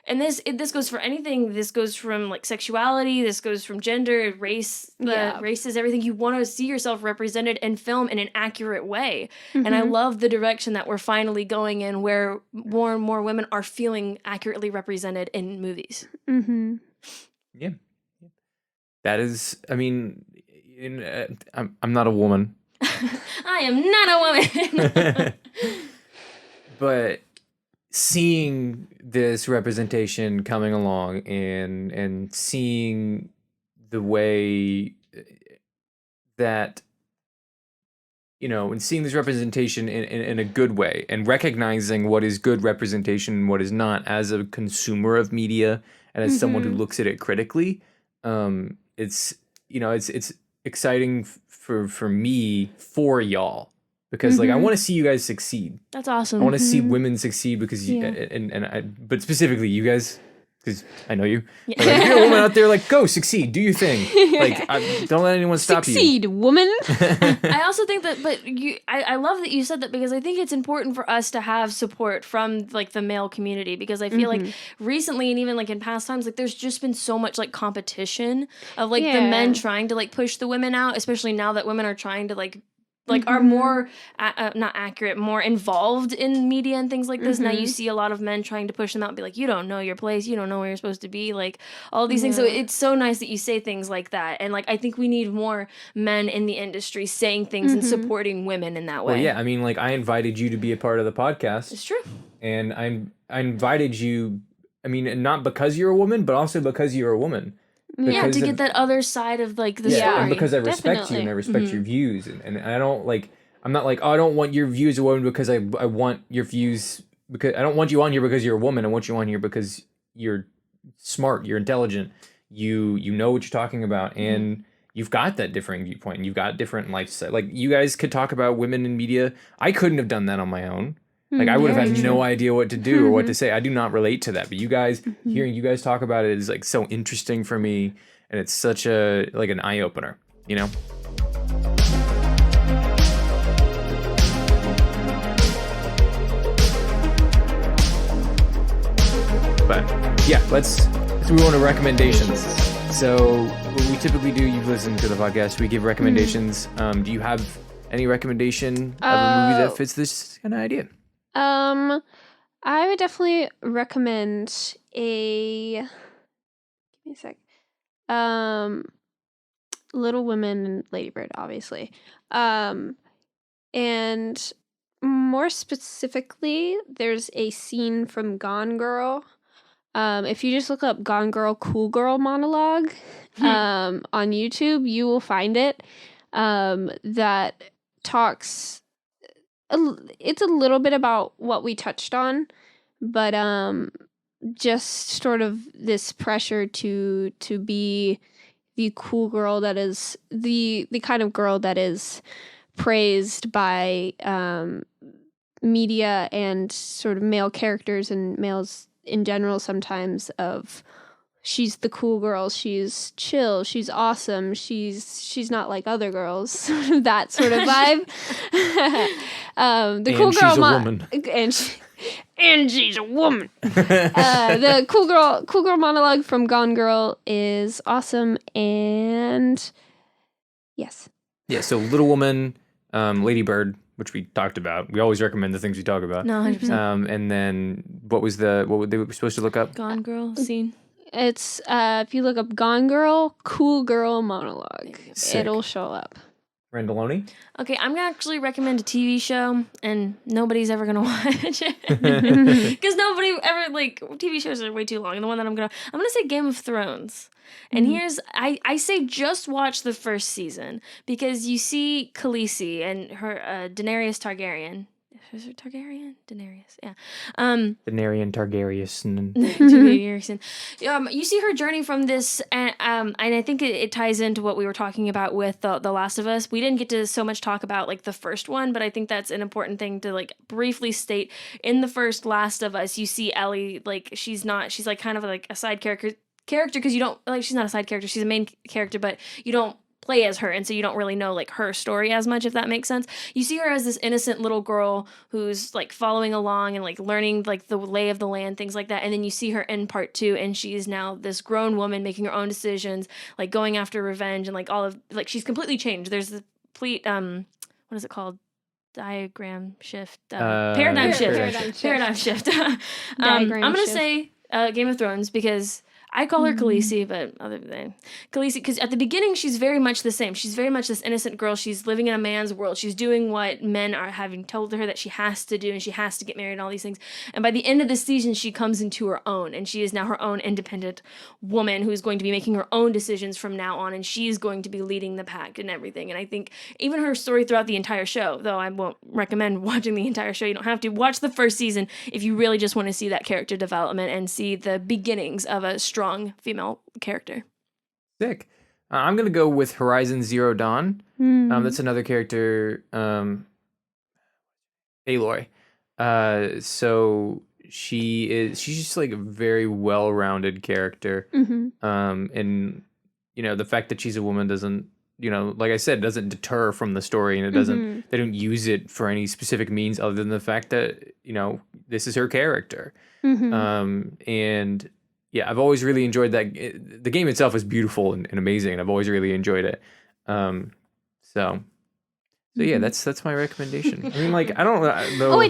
and this goes for anything. This goes from like sexuality, this goes from gender, race, races, everything. You want to see yourself represented in film in an accurate way. And I love the direction that we're finally going in, where more and more women are feeling accurately represented in movies. Yeah, that is, I mean, I'm not a woman. I am not a woman. But seeing this representation coming along and seeing the way that, you know, and seeing this representation in a good way, and recognizing what is good representation and what is not, as a consumer of media and as someone who looks at it critically, it's, you know, it's exciting for me, for y'all, because like I want to see you guys succeed. That's awesome. I want to see women succeed, because but specifically you guys, because I know you. Like, if you're a woman out there, like, go succeed, do your thing. Like, don't let anyone stop you. Succeed, woman. I also think that, but I love that you said that, because I think it's important for us to have support from like the male community, because I feel like recently, and even like in past times, like there's just been so much like competition of like the men trying to like push the women out, especially now that women are trying to like are more not accurate, more involved in media and things like this. Now you see a lot of men trying to push them out and be like, you don't know your place, you don't know where you're supposed to be, like all these things. So it's so nice that you say things like that, and like I think we need more men in the industry saying things and supporting women in that way. Well, yeah, I mean, like, I invited you to be a part of the podcast. It's true. And I invited you, I mean, not because you're a woman, but also because you're a woman. Yeah, to get that other side of like the story. And because I respect you and I respect your views, and I don't like, I'm not like, oh, I don't want your views as a woman because I want your views, because I don't want you on here because you're a woman. I want you on here because you're smart, you're intelligent, you know what you're talking about, and you've got that differing viewpoint, and you've got different lifestyle. Like, you guys could talk about women in media. I couldn't have done that on my own. Like, I would have had no idea what to do or what to say. I do not relate to that. But you guys, hearing you guys talk about it is like so interesting for me. And it's such a, like, an eye opener, you know? But yeah, let's move on to recommendations. So what we typically do, you've listened to the podcast, we give recommendations. Do you have any recommendation of a movie that fits this kind of idea? I would definitely recommend give me a sec. Little Women and Lady Bird, obviously. And more specifically, there's a scene from Gone Girl. If you just look up Gone Girl, Cool Girl monologue on YouTube, you will find it. That talks. It's a little bit about what we touched on, but just sort of this pressure to be the cool girl, that is the kind of girl that is praised by media and sort of male characters and males in general sometimes, of she's the cool girl. She's chill. She's awesome. She's not like other girls. That sort of vibe. The And cool girl she's a woman. And she's a woman. The cool girl monologue from Gone Girl is awesome. And yes. Yeah, so Little Woman, Lady Bird, which we talked about. We always recommend the things we talk about. No, 100%. And then what were they supposed to look up? Gone Girl scene. It's if you look up Gone Girl, cool girl monologue, Sick. it'll show up. Randalloni? Okay, I'm gonna actually recommend a TV show, and nobody's ever gonna watch it because nobody ever TV shows are way too long. And the one that I'm gonna say Game of Thrones. And here's I say just watch the first season because you see Khaleesi and her Daenerys Targaryen. Is it Targaryen? Daenerys, yeah. Daenerys Targaryen. Targaryen. You see her journey from this, and I think it ties into what we were talking about with the Last of Us. We didn't get to so much talk about the first one, but I think that's an important thing to briefly state. In the first Last of Us, you see Ellie she's kind of a side character because you don't she's not a side character, she's a main character, but you don't play as her, and so you don't really know her story as much, if that makes sense. You see her as this innocent little girl who's following along and learning the lay of the land, things like that, and then you see her in part 2, and she is now this grown woman making her own decisions, going after revenge, and all of she's completely changed. There's the complete what is it called? Paradigm shift. Paradigm shift. I'm gonna say Game of Thrones because I call her Khaleesi, but other than Khaleesi, because at the beginning she's very much the same. She's very much this innocent girl. She's living in a man's world. She's doing what men are having told her that she has to do, and she has to get married and all these things. And by the end of the season, she comes into her own, and she is now her own independent woman who's going to be making her own decisions from now on, and she's going to be leading the pack and everything. And I think even her story throughout the entire show, though I won't recommend watching the entire show, you don't have to watch the first season if you really just want to see that character development and see the beginnings of a strong female character. Sick. I'm going to go with Horizon Zero Dawn. That's another character, Aloy. So she's just a very well-rounded character. And, the fact that she's a woman doesn't, like I said, doesn't deter from the story, and they don't use it for any specific means other than the fact that, this is her character. And yeah, I've always really enjoyed that. The game itself is beautiful and amazing, and I've always really enjoyed it. So yeah, that's my recommendation. I mean, I don't know. Oh, I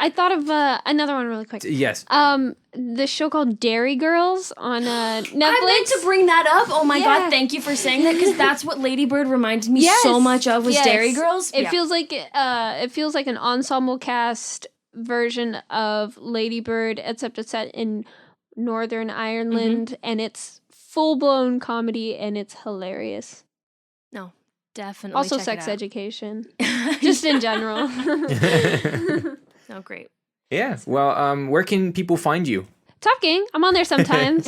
thought of another one really quick. Yes. The show called Dairy Girls on Netflix. I meant to bring that up. Oh my god, thank you for saying that, because that's what Lady Bird reminded me so much of was Dairy Girls. It feels like an ensemble cast version of Lady Bird, except it's set in Northern Ireland, and it's full-blown comedy, and it's hilarious. No, definitely. Also check sex it out. education, just in general. Oh, great. Yeah. Well, where can people find you? Top Gang. I'm on there sometimes.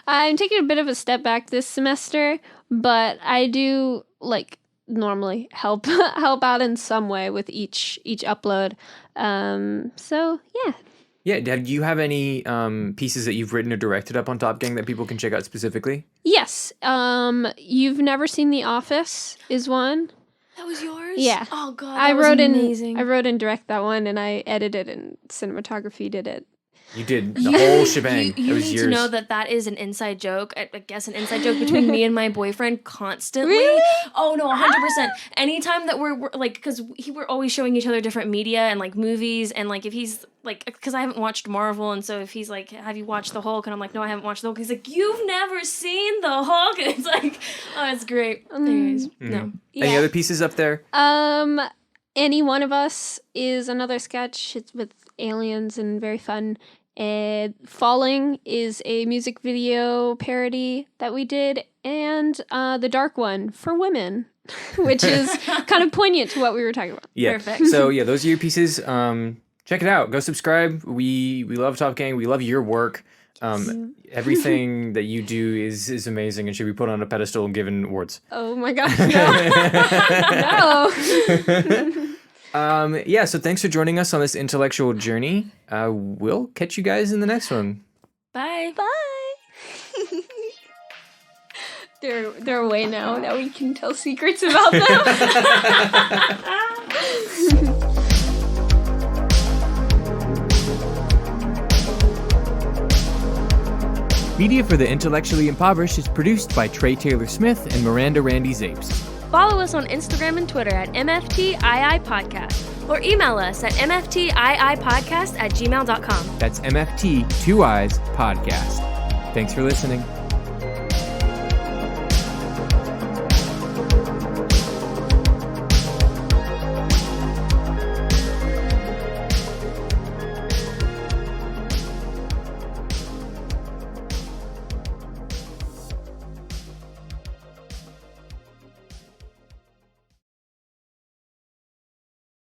I'm taking a bit of a step back this semester, but I do normally help out in some way with each upload. So yeah. Yeah, do you have any pieces that you've written or directed up on Top Gang that people can check out specifically? Yes. You've Never Seen The Office is one. That was yours? Yeah. Oh god, I was amazing. I wrote and direct that one, and I edited and cinematography did it. You did the whole shebang. You it was need yours. to know that is an inside joke. I guess an inside joke between me and my boyfriend constantly. Really? Oh no, 100%. Anytime that we're because we're always showing each other different media and movies, and if he's because I haven't watched Marvel, and so if he's have you watched the Hulk, and I'm no, I haven't watched the Hulk. He's you've never seen the Hulk, and it's oh, it's great. Anyways, no. Any other pieces up there? Any One of Us is another sketch. It's with aliens and very fun. Falling is a music video parody that we did, and The Dark One for women, which is kind of poignant to what we were talking about. Yeah. Perfect. So yeah, those are your pieces. Check it out. Go subscribe. We love Top Gang. We love your work. Everything that you do is amazing and should be put on a pedestal and given awards. Oh my gosh, no. Yeah, so thanks for joining us on this intellectual journey. We'll catch you guys in the next one. Bye. Bye. They're away now that we can tell secrets about them. Media for the Intellectually Impoverished is produced by Trey Taylor Smith and Miranda Randy Zapes. Follow us on Instagram and Twitter at MFTII Podcast, or email us at mftiipodcast@gmail.com. That's MFT 2 Eyes Podcast. Thanks for listening.